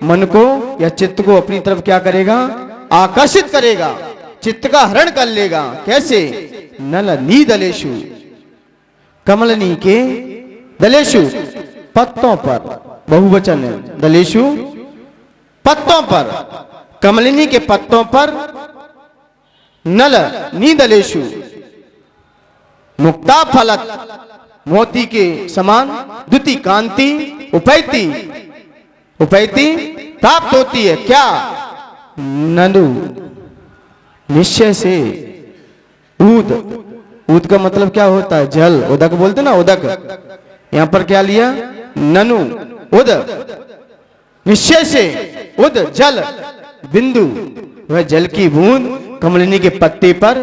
मन को या चित्त को अपनी तरफ क्या करेगा? आकर्षित करेगा, चित्त का हरण कर लेगा। कैसे? नल नी दलेशु, कमलनी के दलेशु पत्तों पर, बहुवचन है, दलेशु पत्तों पर, कमलिनी के पत्तों पर, नल नी दलेशु मुक्ता फलत, मोती के समान, द्युति कांति उपैति, उपैति प्राप्त होती है। क्या? ननु निश्चय से, ऊद, ऊद का मतलब क्या होता है? जल, उदक बोलते ना, उदक। यहां पर क्या लिया? ननु उद, निश्चय से उद जल बिंदु, वह जल की बूंद कमलिनी के पत्ते पर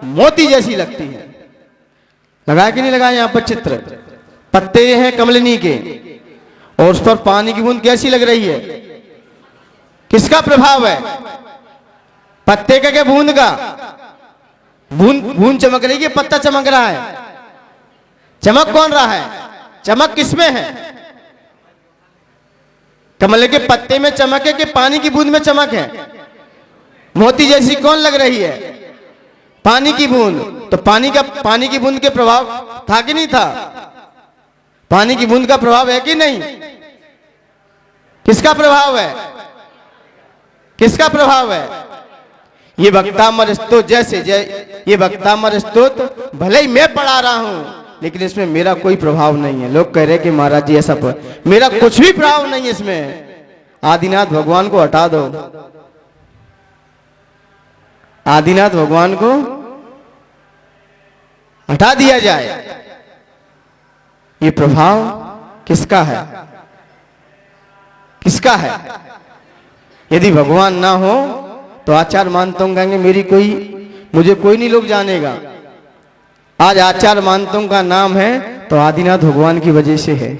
मोती जैसी लगती है। लगाया कि नहीं लगाया? यहां पर चित्र, पत्ते हैं कमलिनी के और उस पर पानी की बूंद कैसी लग रही है? किसका प्रभाव है? पत्ते का क्या बूंद का? बूंद चमक रही है, पत्ता चमक रहा है? चमक कौन रहा है? चमक किसमें है? कमल के पत्ते में चमक है कि पानी की बूंद में चमक है? मोती जैसी कौन लग रही है? पानी की बूंद। तो पानी की बूंद के प्रभाव था कि नहीं था? पानी की बूंद का प्रभाव है कि नहीं? किसका प्रभाव है? किसका प्रभाव है? ये वक्तामर स्तोत्र जैसे ये वक्तामर स्तोत्र भले ही मैं पढ़ा रहा हूं, लेकिन इसमें मेरा कोई प्रभाव नहीं है। लोग कह रहे कि महाराज जी ऐसा मेरा कुछ भी प्रभाव नहीं है इसमें। आदिनाथ भगवान को हटा दो, आदिनाथ भगवान को हटा दिया जाए। ये प्रभाव किसका है? किसका है? यदि भगवान ना हो तो आचार्य मानता हूं कहेंगे मुझे कोई नहीं लोग जानेगा। आज आचार्य मानता हूं का नाम है तो आदिनाथ भगवान की वजह से है।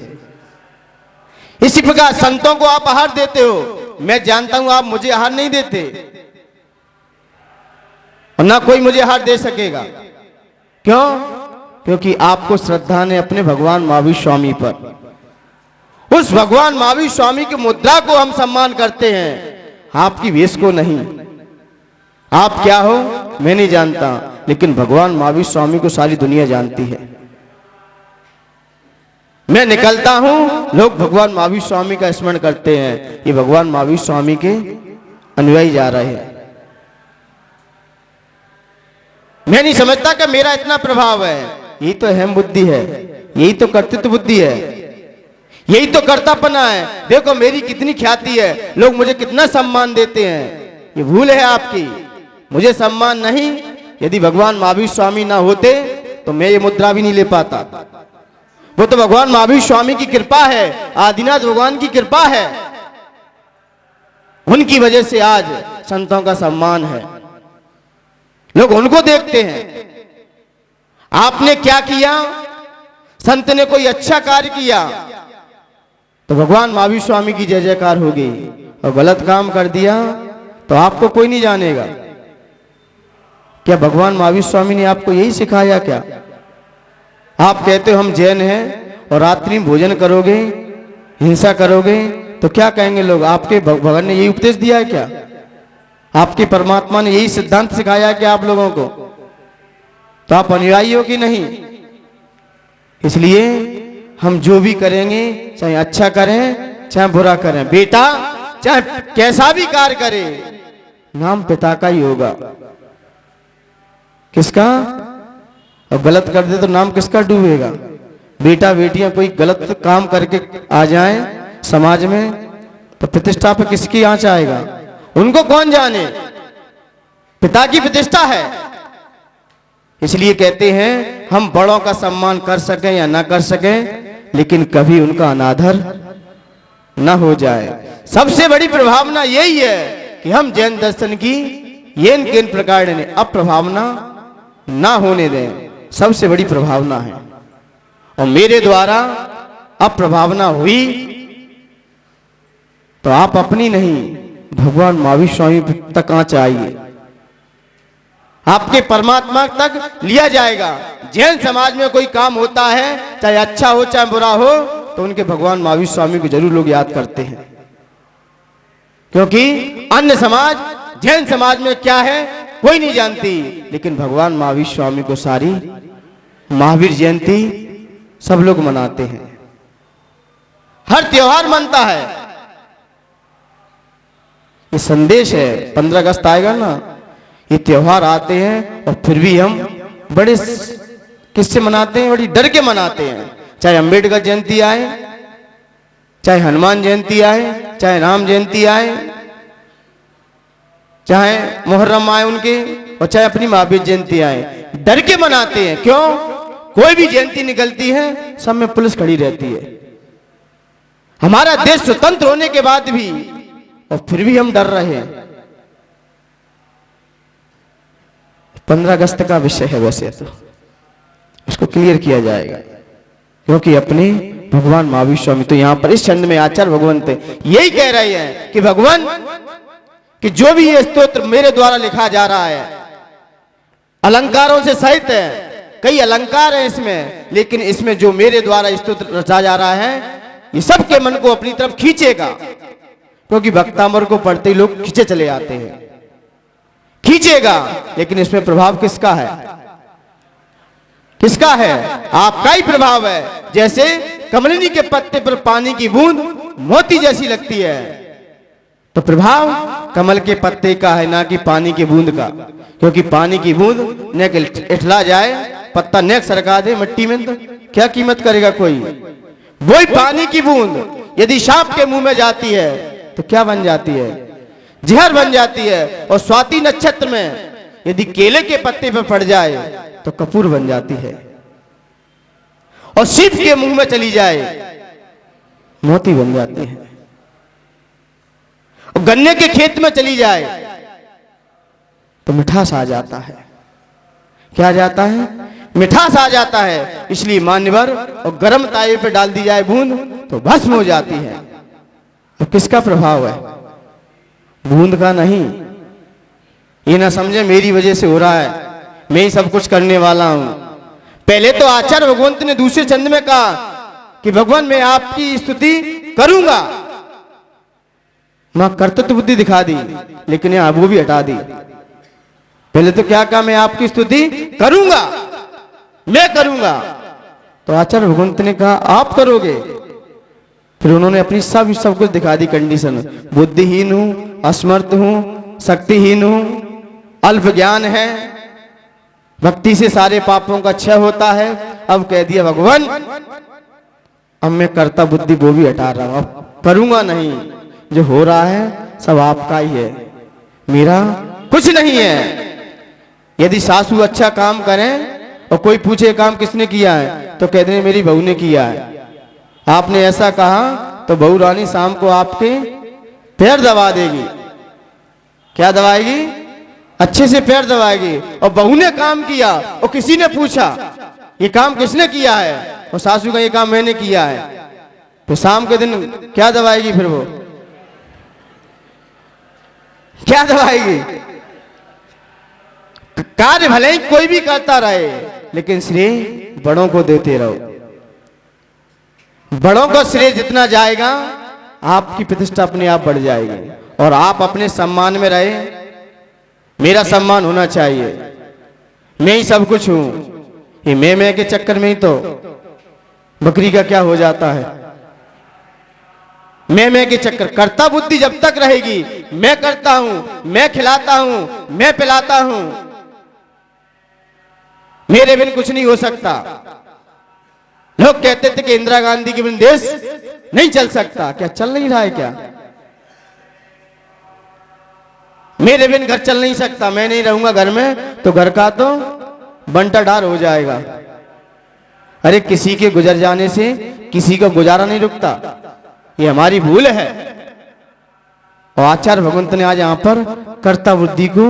इसी प्रकार संतों को आप आहार देते हो, मैं जानता हूं आप मुझे आहार नहीं देते और ना कोई मुझे आहार दे सकेगा। क्यों? क्योंकि आपको श्रद्धा ने अपने भगवान महावीर स्वामी पर। उस भगवान महावीर स्वामी की मुद्रा को हम सम्मान करते हैं, आपकी वेश को नहीं। आप क्या हो मैं नहीं जानता, लेकिन भगवान महावीर स्वामी को सारी दुनिया जानती है। मैं निकलता हूं, लोग भगवान महावीर स्वामी का स्मरण करते हैं, ये भगवान महावीर स्वामी के अनुयायी जा रहे हैं। मैं नहीं समझता कि मेरा इतना प्रभाव है। यही तो अहम बुद्धि है, यही तो कर्तृत्व बुद्धि है, यही तो कर्तापना है। देखो मेरी कितनी ख्याति है, लोग मुझे कितना सम्मान देते हैं। ये भूल है आपकी। मुझे सम्मान नहीं, यदि भगवान महावीर स्वामी ना होते तो मैं ये मुद्रा भी नहीं ले पाता। वो तो भगवान महावीर स्वामी की कृपा है, आदिनाथ भगवान की कृपा है, उनकी वजह से आज संतों का सम्मान है। लोग उनको देखते हैं। आपने क्या किया? संत ने कोई अच्छा कार्य किया तो भगवान महावीर स्वामी की जय जयकार होगी, और गलत काम कर दिया तो आपको कोई नहीं जानेगा। क्या भगवान महावीर स्वामी ने आपको यही सिखाया क्या? आप कहते हो हम जैन हैं और रात्रि में भोजन करोगे, हिंसा करोगे तो क्या कहेंगे लोग? आपके भगवान ने यही उपदेश दिया है क्या? आपके परमात्मा ने यही सिद्धांत सिखाया है क्या आप लोगों को? तो आप अनुयायी हो कि नहीं? इसलिए हम जो भी करेंगे, चाहे अच्छा करें चाहे बुरा करें, बेटा चाहे कैसा भी कार्य करे, नाम पिता का ही होगा। किसका? और गलत कर दे तो नाम किसका डूबेगा? बेटा बेटियां कोई गलत काम करके आ जाएं समाज में तो प्रतिष्ठा पे किसकी आंच आएगा? उनको कौन जाने, पिता की प्रतिष्ठा है। इसलिए कहते हैं हम बड़ों का सम्मान कर सकें या ना कर सकें, लेकिन कभी उनका अनादर ना हो जाए। सबसे बड़ी प्रभावना यही है कि हम जैन दर्शन की येन केन प्रकार अप्रभावना ना होने दें। सबसे बड़ी प्रभावना है। और मेरे द्वारा अप्रभावना हुई तो आप अपनी नहीं, भगवान महावीर स्वामी तक आंच आइए, आपके परमात्मा तक लिया जाएगा। जैन समाज में कोई काम होता है, चाहे अच्छा हो चाहे बुरा हो, तो उनके भगवान महावीर स्वामी को जरूर लोग याद करते हैं। क्योंकि अन्य समाज, जैन समाज में क्या है कोई नहीं जानती, लेकिन भगवान महावीर स्वामी को सारी महावीर जयंती सब लोग मनाते हैं। हर त्योहार मनता है। ये संदेश है। 15 अगस्त आएगा ना, ये त्योहार आते हैं और फिर भी हम बड़े किससे मनाते हैं? बड़ी डर के मनाते हैं। चाहे अंबेडकर जयंती आए, चाहे हनुमान जयंती आए, चाहे राम जयंती आए, चाहे मुहर्रम आए उनके, और चाहे अपनी महावीर जयंती आए, डर के मनाते हैं। क्यों? कोई भी जयंती निकलती है सब में पुलिस खड़ी रहती है। हमारा देश स्वतंत्र होने के बाद भी, और फिर भी हम डर रहे हैं। 15 अगस्त का विषय है वैसे तो, इसको क्लियर किया जाएगा। क्योंकि अपने भगवान महावीर स्वामी तो यहां पर इस छंद में आचार्य भगवंत यही कह रहे हैं कि भगवान कि जो भी ये स्तोत्र मेरे द्वारा लिखा जा रहा है अलंकारों से सहित है। कई अलंकार है इसमें, लेकिन इसमें जो मेरे द्वारा स्तोत्र रचा जा रहा है ये सबके मन को अपनी तरफ खींचेगा। क्योंकि भक्तामर को पढ़ते ही लोग खींचे चले आते हैं, खींचेगा। लेकिन इसमें प्रभाव किसका है? किसका है? आपका ही प्रभाव है। जैसे कमलिनी के पत्ते पर पानी की बूंद मोती जैसी लगती है, तो प्रभाव कमल के पत्ते का है, ना कि पानी की बूंद का। क्योंकि पानी की बूंद नेक इठला जाए, पत्ता नेक सरका दे मिट्टी में, तो क्या कीमत करेगा कोई? वही पानी की बूंद यदि सांप के मुंह में जाती है तो क्या बन जाती है? जहर बन जाती है। और स्वाति नक्षत्र में यदि केले के पत्ते पर पड़ जाए तो कपूर बन जाती है। और सीप के मुंह में चली जाए मोती बन जाती है। और गन्ने के खेत में चली जाए तो मिठास आ जाता है। क्या आ जाता है? मिठास आ जाता है। इसलिए मान्यवर और गर्म तावे पे डाल दी जाए बूंद तो भस्म हो जाती है। तो किसका प्रभाव है? बूंद का नहीं। ये ना समझे मेरी वजह से हो रहा है, मैं ही सब कुछ करने वाला हूं। पहले तो आचार्य भगवंत ने दूसरे छंद में कहा कि भगवान मैं आपकी स्तुति करूंगा। मां कर्तव्य बुद्धि दिखा दी, लेकिन यहां वो भी हटा दी। पहले तो क्या कहा? मैं आपकी स्तुति करूंगा, मैं करूंगा। तो आचार्य भगवंत ने कहा आप करोगे। फिर उन्होंने अपनी सब कुछ दिखा दी कंडीशन। बुद्धिहीन हूं, असमर्थ हूं, शक्तिहीन हूं, अल्प ज्ञान है, भक्ति से सारे पापों का क्षय होता है। अब कह दिया भगवान अब मैं कर्ता बुद्धि वो भी हटा रहा हूं, अब करूंगा नहीं। जो हो रहा है सब आपका ही है, मेरा कुछ नहीं है। यदि सासू अच्छा काम करें और कोई पूछे काम किसने किया है तो कह दें मेरी बहू ने किया है। आपने ऐसा कहा तो बहू रानी शाम को आपके पैर दबा देगी। क्या दबाएगी? अच्छे से पैर दबाएगी। और बहू ने काम किया और किसी ने पूछा ये काम किसने किया है, और सासू का ये काम मैंने किया है, तो शाम के दिन क्या दबाएगी? फिर वो क्या दबाएगी? कार्य भले ही कोई भी करता रहे, लेकिन श्रेय बड़ों को देते रहो। बड़ों को श्रेय जितना जाएगा आपकी प्रतिष्ठा अपने आप बढ़ जाएगी। और आप अपने सम्मान में रहे। मेरा सम्मान होना चाहिए, मैं ही सब कुछ हूं। ये मैं के चक्कर में ही तो बकरी का क्या हो जाता है। मैं के चक्कर, कर्ता बुद्धि जब तक रहेगी, मैं करता हूं, मैं खिलाता हूं, मैं पिलाता हूं, मेरे बिन कुछ नहीं हो सकता। लोग कहते थे कि इंदिरा गांधी के बिन देश नहीं चल सकता, क्या चल नहीं रहा है क्या? मेरे बिन घर चल नहीं सकता, मैं नहीं रहूंगा घर में तो घर का तो बंटाढार हो जाएगा। अरे किसी के गुजर जाने से किसी का गुजारा नहीं रुकता, ये हमारी भूल है। और आचार्य भगवंत ने आज यहां पर कर्ता बुद्धि को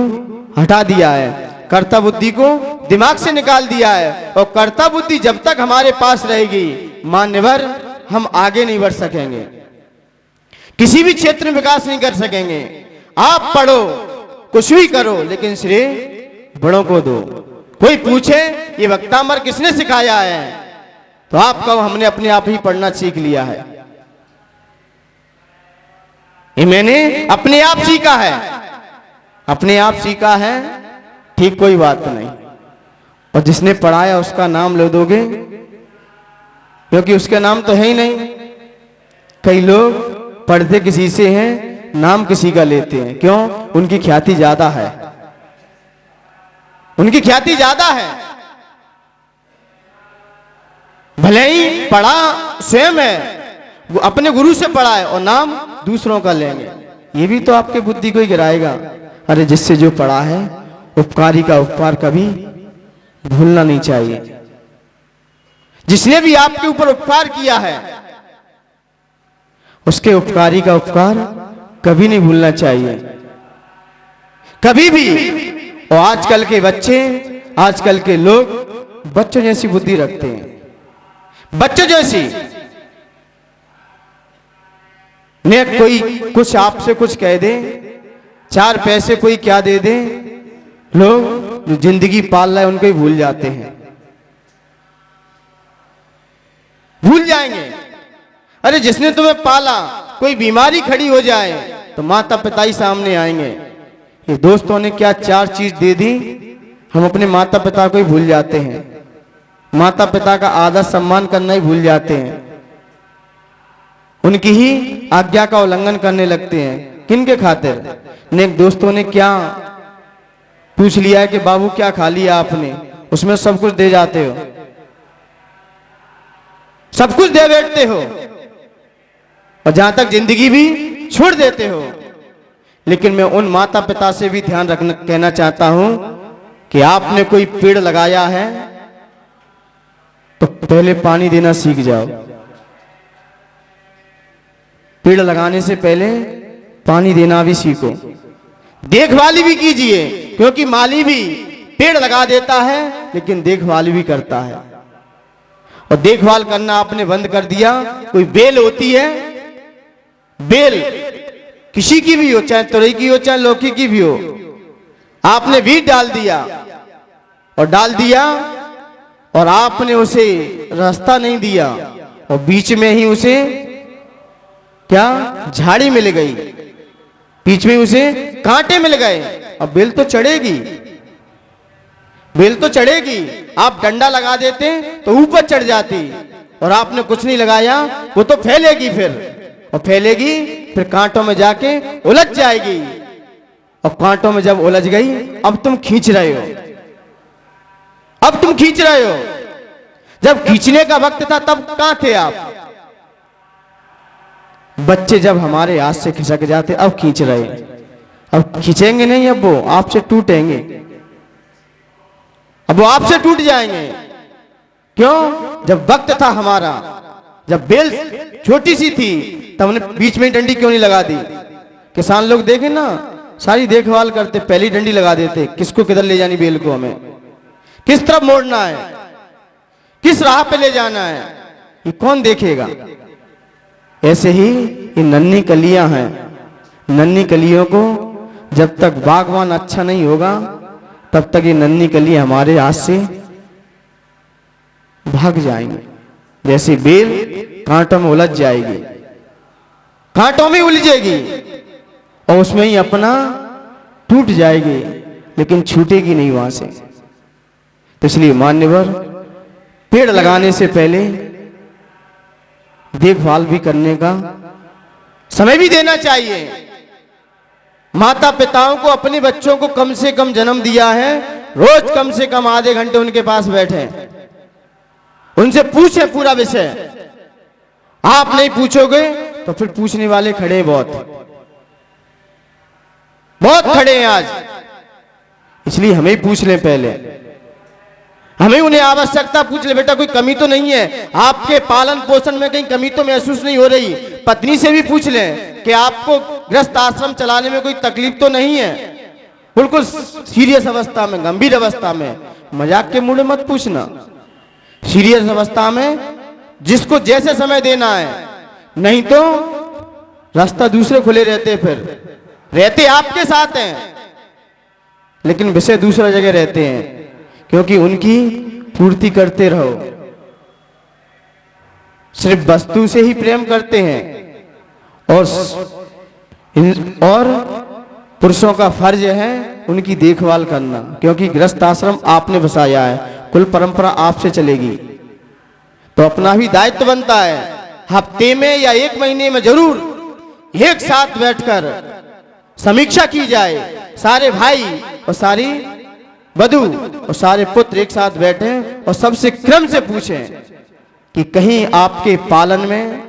हटा दिया है, कर्ता बुद्धि को दिमाग से निकाल दिया है। और कर्ता बुद्धि जब तक हमारे पास रहेगी मान्यवर, हम आगे नहीं बढ़ सकेंगे, किसी भी क्षेत्र में विकास नहीं कर सकेंगे। आप पढ़ो, कुछ भी करो, लेकिन श्रेय बड़ों को दो। कोई पूछे ये वक्तामर किसने सिखाया है, तो आप कहो हमने अपने आप ही पढ़ना सीख लिया है, ये मैंने अपने आप सीखा है। अपने आप सीखा है, ठीक, कोई बात नहीं। और जिसने पढ़ाया उसका नाम ले दोगे, क्योंकि उसका नाम तो है ही नहीं। कई लोग पढ़ते किसी से हैं, नाम किसी का लेते हैं, क्यों? उनकी ख्याति ज्यादा है, उनकी ख्याति ज्यादा है। भले ही पढ़ा स्वयं है, वो अपने गुरु से पढ़ा है, और नाम दूसरों का लेंगे, ये भी तो आपके बुद्धि को ही गिराएगा। अरे जिससे जो पढ़ा है, उपकारी का उपकार कभी भूलना नहीं चाहिए। जिसने भी आपके ऊपर उपकार किया है, उसके उपकारी का उपकार कभी नहीं भूलना चाहिए, कभी भी। और आजकल के बच्चे, आजकल के लोग बच्चों जैसी बुद्धि रखते हैं, बच्चों जैसी। ने कोई कुछ आपसे कुछ कह दे, चार पैसे कोई क्या दे दे, लोग जो जिंदगी पाल रहे हैं उनको ही भूल जाते हैं, भूल जाएंगे। अरे जिसने तुम्हें पाला, कोई बीमारी खड़ी हो जाए तो माता पिता ही सामने आएंगे। ये दोस्तों ने क्या चार चीज दे दी, हम अपने माता पिता को ही भूल जाते हैं, माता पिता का आदर सम्मान करना ही भूल जाते हैं, उनकी ही आज्ञा का उल्लंघन करने लगते हैं। किनके खातिर? ने दोस्तों ने क्या पूछ लिया है कि बाबू क्या खा लिया आपने, उसमें सब कुछ दे जाते हो, सब कुछ दे बैठते हो, और जहां तक जिंदगी भी छोड़ देते हो। लेकिन मैं उन माता पिता से भी ध्यान रखना कहना चाहता हूं कि आपने कोई पेड़ लगाया है तो पहले पानी देना सीख जाओ। पेड़ लगाने से पहले पानी देना भी सीखो, देखभाल भी कीजिए, क्योंकि माली भी पेड़ लगा देता है लेकिन देखभाल भी करता है। और देखभाल करना आपने बंद कर दिया। कोई बेल होती है, बेल किसी की भी हो, चाहे तुरई की हो चाहे लौकी की भी हो, आपने बीज डाल दिया और डाल दिया और आपने उसे रास्ता नहीं दिया और बीच में ही उसे क्या झाड़ी मिल गई, बीच में उसे कांटे मिल गए। अब बेल तो चढ़ेगी, बेल तो चढ़ेगी। आप डंडा लगा देते तो ऊपर चढ़ जाती, और आपने कुछ नहीं लगाया, वो तो फैलेगी फिर, और फैलेगी फिर कांटों में जाके उलझ जाएगी। और कांटों में जब उलझ गई, अब तुम खींच रहे हो, अब तुम खींच रहे हो। जब खींचने का वक्त था तब कहां थे आप? बच्चे जब हमारे हाथ से खिसक जाते, अब खींच रहे, अब खींचेंगे नहीं, अब वो आपसे टूटेंगे, अब वो आपसे टूट जाएंगे। क्यों? जब वक्त था हमारा, जब बेल छोटी सी थी, तब हमने बीच में डंडी क्यों नहीं लगा दी? किसान लोग देखे ना, सारी देखभाल करते, पहली डंडी लगा देते, किसको किधर ले जानी बेल को, हमें किस तरफ मोड़ना है, किस राह पे ले जाना है, ये कौन देखेगा? ऐसे ही ये नन्ही कलियां हैं, नन्ही कलियों को जब तक बागवान अच्छा नहीं होगा तब तक ये नन्ही कली हमारे हाथ से भाग जाएंगे। जैसे बेल कांटों में उलझ जाएगी, कांटों में उलझेगी और उसमें ही अपना टूट जाएगी, लेकिन छूटेगी नहीं वहां से। तो इसलिए मान्यवर, पेड़ लगाने से पहले देखभाल भी करने का समय भी देना चाहिए। माता पिताओं को अपने बच्चों को कम से कम जन्म दिया है, रोज कम से कम आधे घंटे उनके पास बैठे, उनसे पूछे पूरा विषय। आप नहीं पूछोगे तो फिर पूछने वाले खड़े हैं, बहुत खड़े हैं आज। इसलिए हमें ही पूछ लें, पहले हमें उन्हें आवश्यकता पूछ ले, बेटा कोई कमी तो नहीं है, आपके पालन पोषण में कहीं कमी तो महसूस नहीं हो रही। पत्नी से भी पूछ लें कि आपको गृहस्थ आश्रम चलाने में कोई तकलीफ तो नहीं है। बिल्कुल सीरियस अवस्था में, गंभीर अवस्था में, मजाक के मूड में मत पूछना। सीरियस अवस्था में जिसको जैसे समय देना है, नहीं तो रास्ता दूसरे खुले रहते, फिर रहते आपके साथ हैं लेकिन विषय दूसरा जगह रहते हैं, क्योंकि उनकी पूर्ति करते रहो। सिर्फ वस्तु से ही प्रेम करते हैं और पुरुषों का फर्ज है उनकी देखभाल करना, क्योंकि गृहस्थ आश्रम आपने बसाया है, कुल परंपरा आपसे चलेगी, तो अपना भी दायित्व बनता है। हफ्ते में या एक महीने में जरूर एक साथ बैठकर समीक्षा की जाए, सारे भाई और सारी वधू और सारे पुत्र एक साथ बैठे और सबसे क्रम से पूछें कि कहीं आपके पालन में,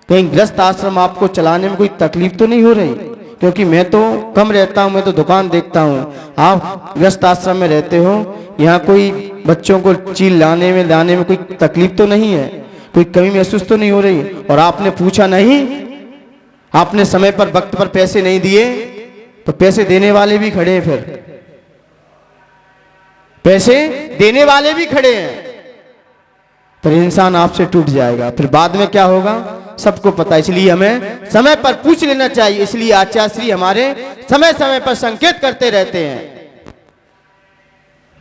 कहीं गृहस्थ आश्रम आपको चलाने में कोई तकलीफ तो नहीं हो रही। क्योंकि मैं तो कम रहता हूं, मैं तो दुकान देखता हूं, आप गृहस्थ आश्रम में रहते हो, यहाँ कोई बच्चों को चीज लाने में कोई तकलीफ तो नहीं है, कोई कमी महसूस तो नहीं हो रही। और आपने पूछा नहीं, आपने समय पर वक्त पर पैसे नहीं दिए, तो पैसे देने वाले भी खड़े हैं, फिर पैसे देने वाले भी खड़े हैं, फिर इंसान आपसे टूट जाएगा, फिर बाद में क्या होगा सबको पता। इसलिए हमें समय पर पूछ लेना चाहिए। इसलिए आचार्य श्री हमारे समय समय पर संकेत करते रहते हैं,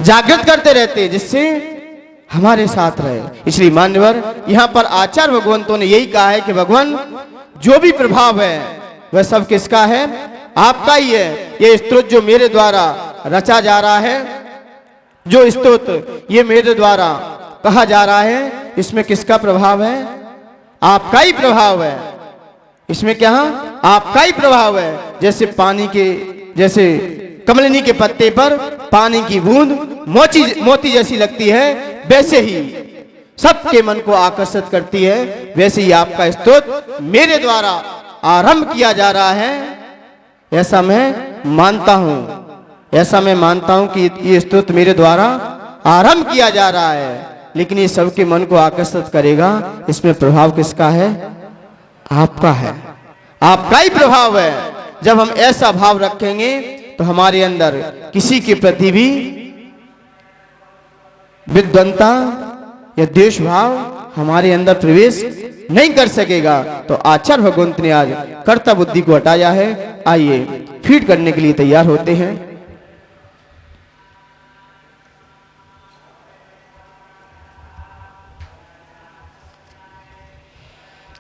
जागृत करते रहते हैं, जिससे हमारे साथ रहे। इसलिए मान्यवर यहाँ पर आचार्य भगवंतों ने यही कहा है कि भगवान जो भी प्रभाव है वह सब किसका है, आपका ही है। ये स्तोत्र जो मेरे द्वारा रचा जा रहा है, जो स्तोत्र ये मेरे द्वारा कहा जा रहा है, इसमें किसका प्रभाव है, आपका ही प्रभाव है। इसमें क्या है, आपका ही प्रभाव है। जैसे पानी के, जैसे कमलनी के पत्ते पर पानी की बूंद मोती जैसी लगती है, वैसे ही सबके मन को आकर्षित करती है। वैसे ही आपका स्तोत्र मेरे द्वारा आरंभ किया जा रहा है, ऐसा मैं मानता हूं। ऐसा मैं मानता हूं कि ये स्तोत्र मेरे द्वारा आरंभ किया जा रहा है, लेकिन ये सबके मन को आकर्षित करेगा। इसमें प्रभाव किसका है, आपका है, आपका ही प्रभाव है। जब हम ऐसा भाव रखेंगे तो हमारे अंदर किसी के प्रति भी विद्वंता या द्वेष भाव हमारे अंदर प्रवेश नहीं कर सकेगा। तो आचार्य भगवंत ने आज कर्ता बुद्धि को हटाया है। आइए फीड करने के लिए तैयार होते हैं।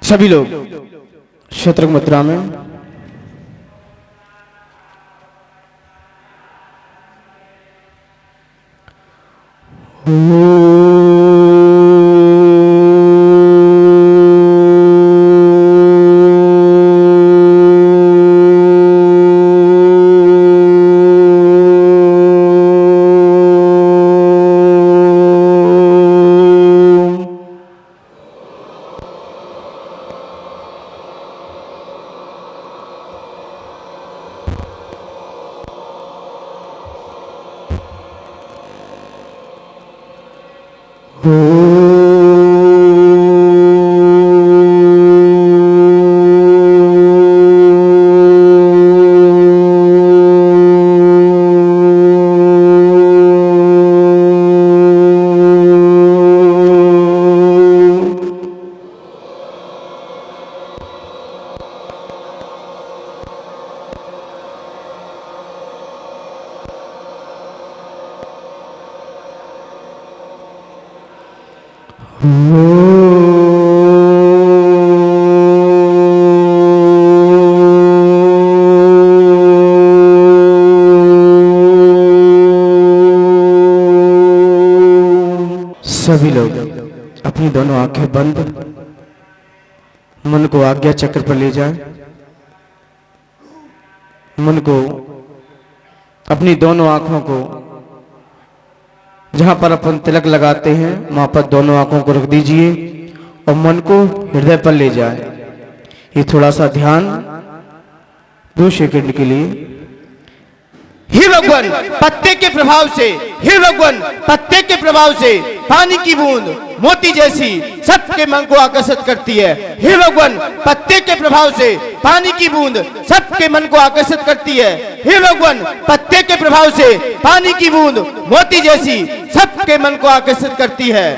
सभी लोग शतरंग मुद्रा में सभी लोग अपनी दोनों आंखें बंद मन को आज्ञा चक्र पर ले जाएं। मन को, अपनी दोनों आंखों को जहां पर अपन तिलक लगाते हैं वहां पर दोनों आंखों को रख दीजिए और मन को हृदय पर ले जाए। ये थोड़ा सा ध्यान 2 सेकंड के लिए। हे भगवान, पत्ते के प्रभाव से, हे भगवान, पत्ते के प्रभाव से पानी की बूंद मोती जैसी सबके मन को आकर्षित करती है। हे भगवान, पत्ते के प्रभाव से पानी की बूंद सबके मन को आकर्षित करती है। हे भगवान, पत्ते के प्रभाव से पानी की बूंद मोती जैसी सबके मन को आकर्षित करती है।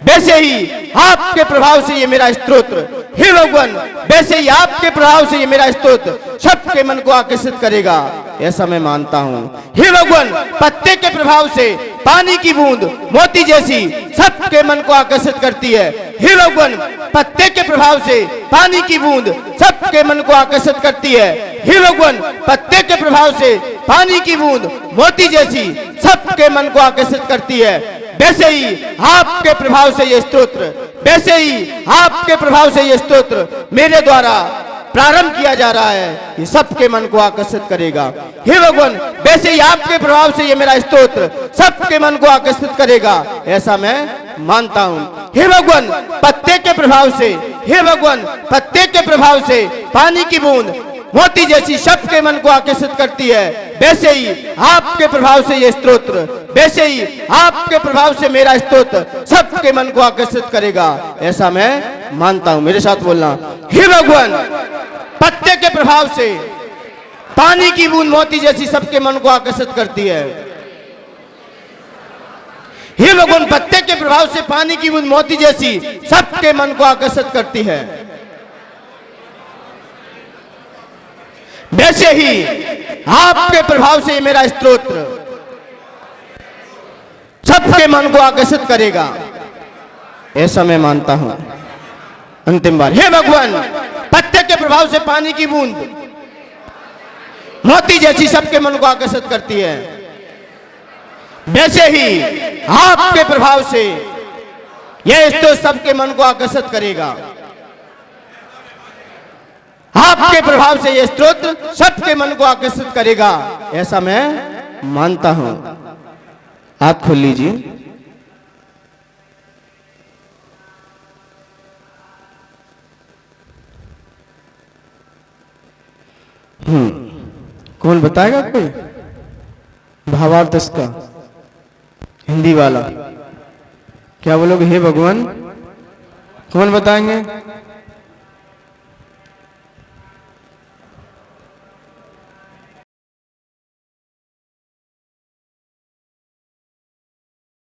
वैसे ही आपके प्रभाव से ये मेरा स्तोत्र, हे भगवान, वैसे ही आपके प्रभाव से ये मेरा स्तोत्र सबके मन को आकर्षित करेगा, ऐसा मैं मानता हूँ। हे भगवान, पत्ते के प्रभाव से पानी की बूंद मोती जैसी सबके मन को आकर्षित करती है। हे भगवान, पत्ते के प्रभाव से पानी की बूंद सबके मन को आकर्षित करती है। हे भगवान, पत्ते के प्रभाव से पानी की बूंद मोती जैसी सबके मन को आकर्षित करती है। वैसे ही आपके प्रभाव से ये स्तोत्र, वैसे ही आपके प्रभाव से ये स्तोत्र मेरे द्वारा प्रारंभ किया जा रहा है, ये सबके मन को आकर्षित करेगा। हे भगवान, वैसे ही आपके प्रभाव से ये मेरा स्तोत्र सबके मन को आकर्षित करेगा, ऐसा मैं मानता हूँ। हे भगवान, पत्ते के प्रभाव से, हे भगवान, पत्ते के प्रभाव से पानी की बूंद मोती जैसी सबके मन को आकर्षित करती है। वैसे ही आपके प्रभाव से ये स्तोत्र, वैसे ही आपके प्रभाव से मेरा स्तोत्र सबके मन को आकर्षित करेगा, ऐसा मैं मानता हूं। मेरे साथ बोलना, हे भगवान, पत्ते के प्रभाव से पानी की बूंद मोती जैसी सबके मन को आकर्षित करती है। हे भगवान, पत्ते के प्रभाव से पानी की बूंद मोती जैसी सबके मन को आकर्षित करती है। वैसे ही आपके प्रभाव से मेरा स्तोत्र सबके मन को आकर्षित करेगा, ऐसा मैं मानता हूं। अंतिम बार, हे भगवान, पत्ते के प्रभाव से पानी की बूंद मोती जैसी सबके मन को आकर्षित करती है। वैसे ही आपके प्रभाव से यह स्तोत्र सबके मन को आकर्षित करेगा। आपके प्रभाव से यह स्तोत्र सबके मन को आकर्षित करेगा, ऐसा मैं मानता हूं। आप खोल लीजिए। कौन बताएगा कोई भावार्थ इसका? हिंदी वाला क्या बोलोगे? हे भगवान, कौन बताएंगे?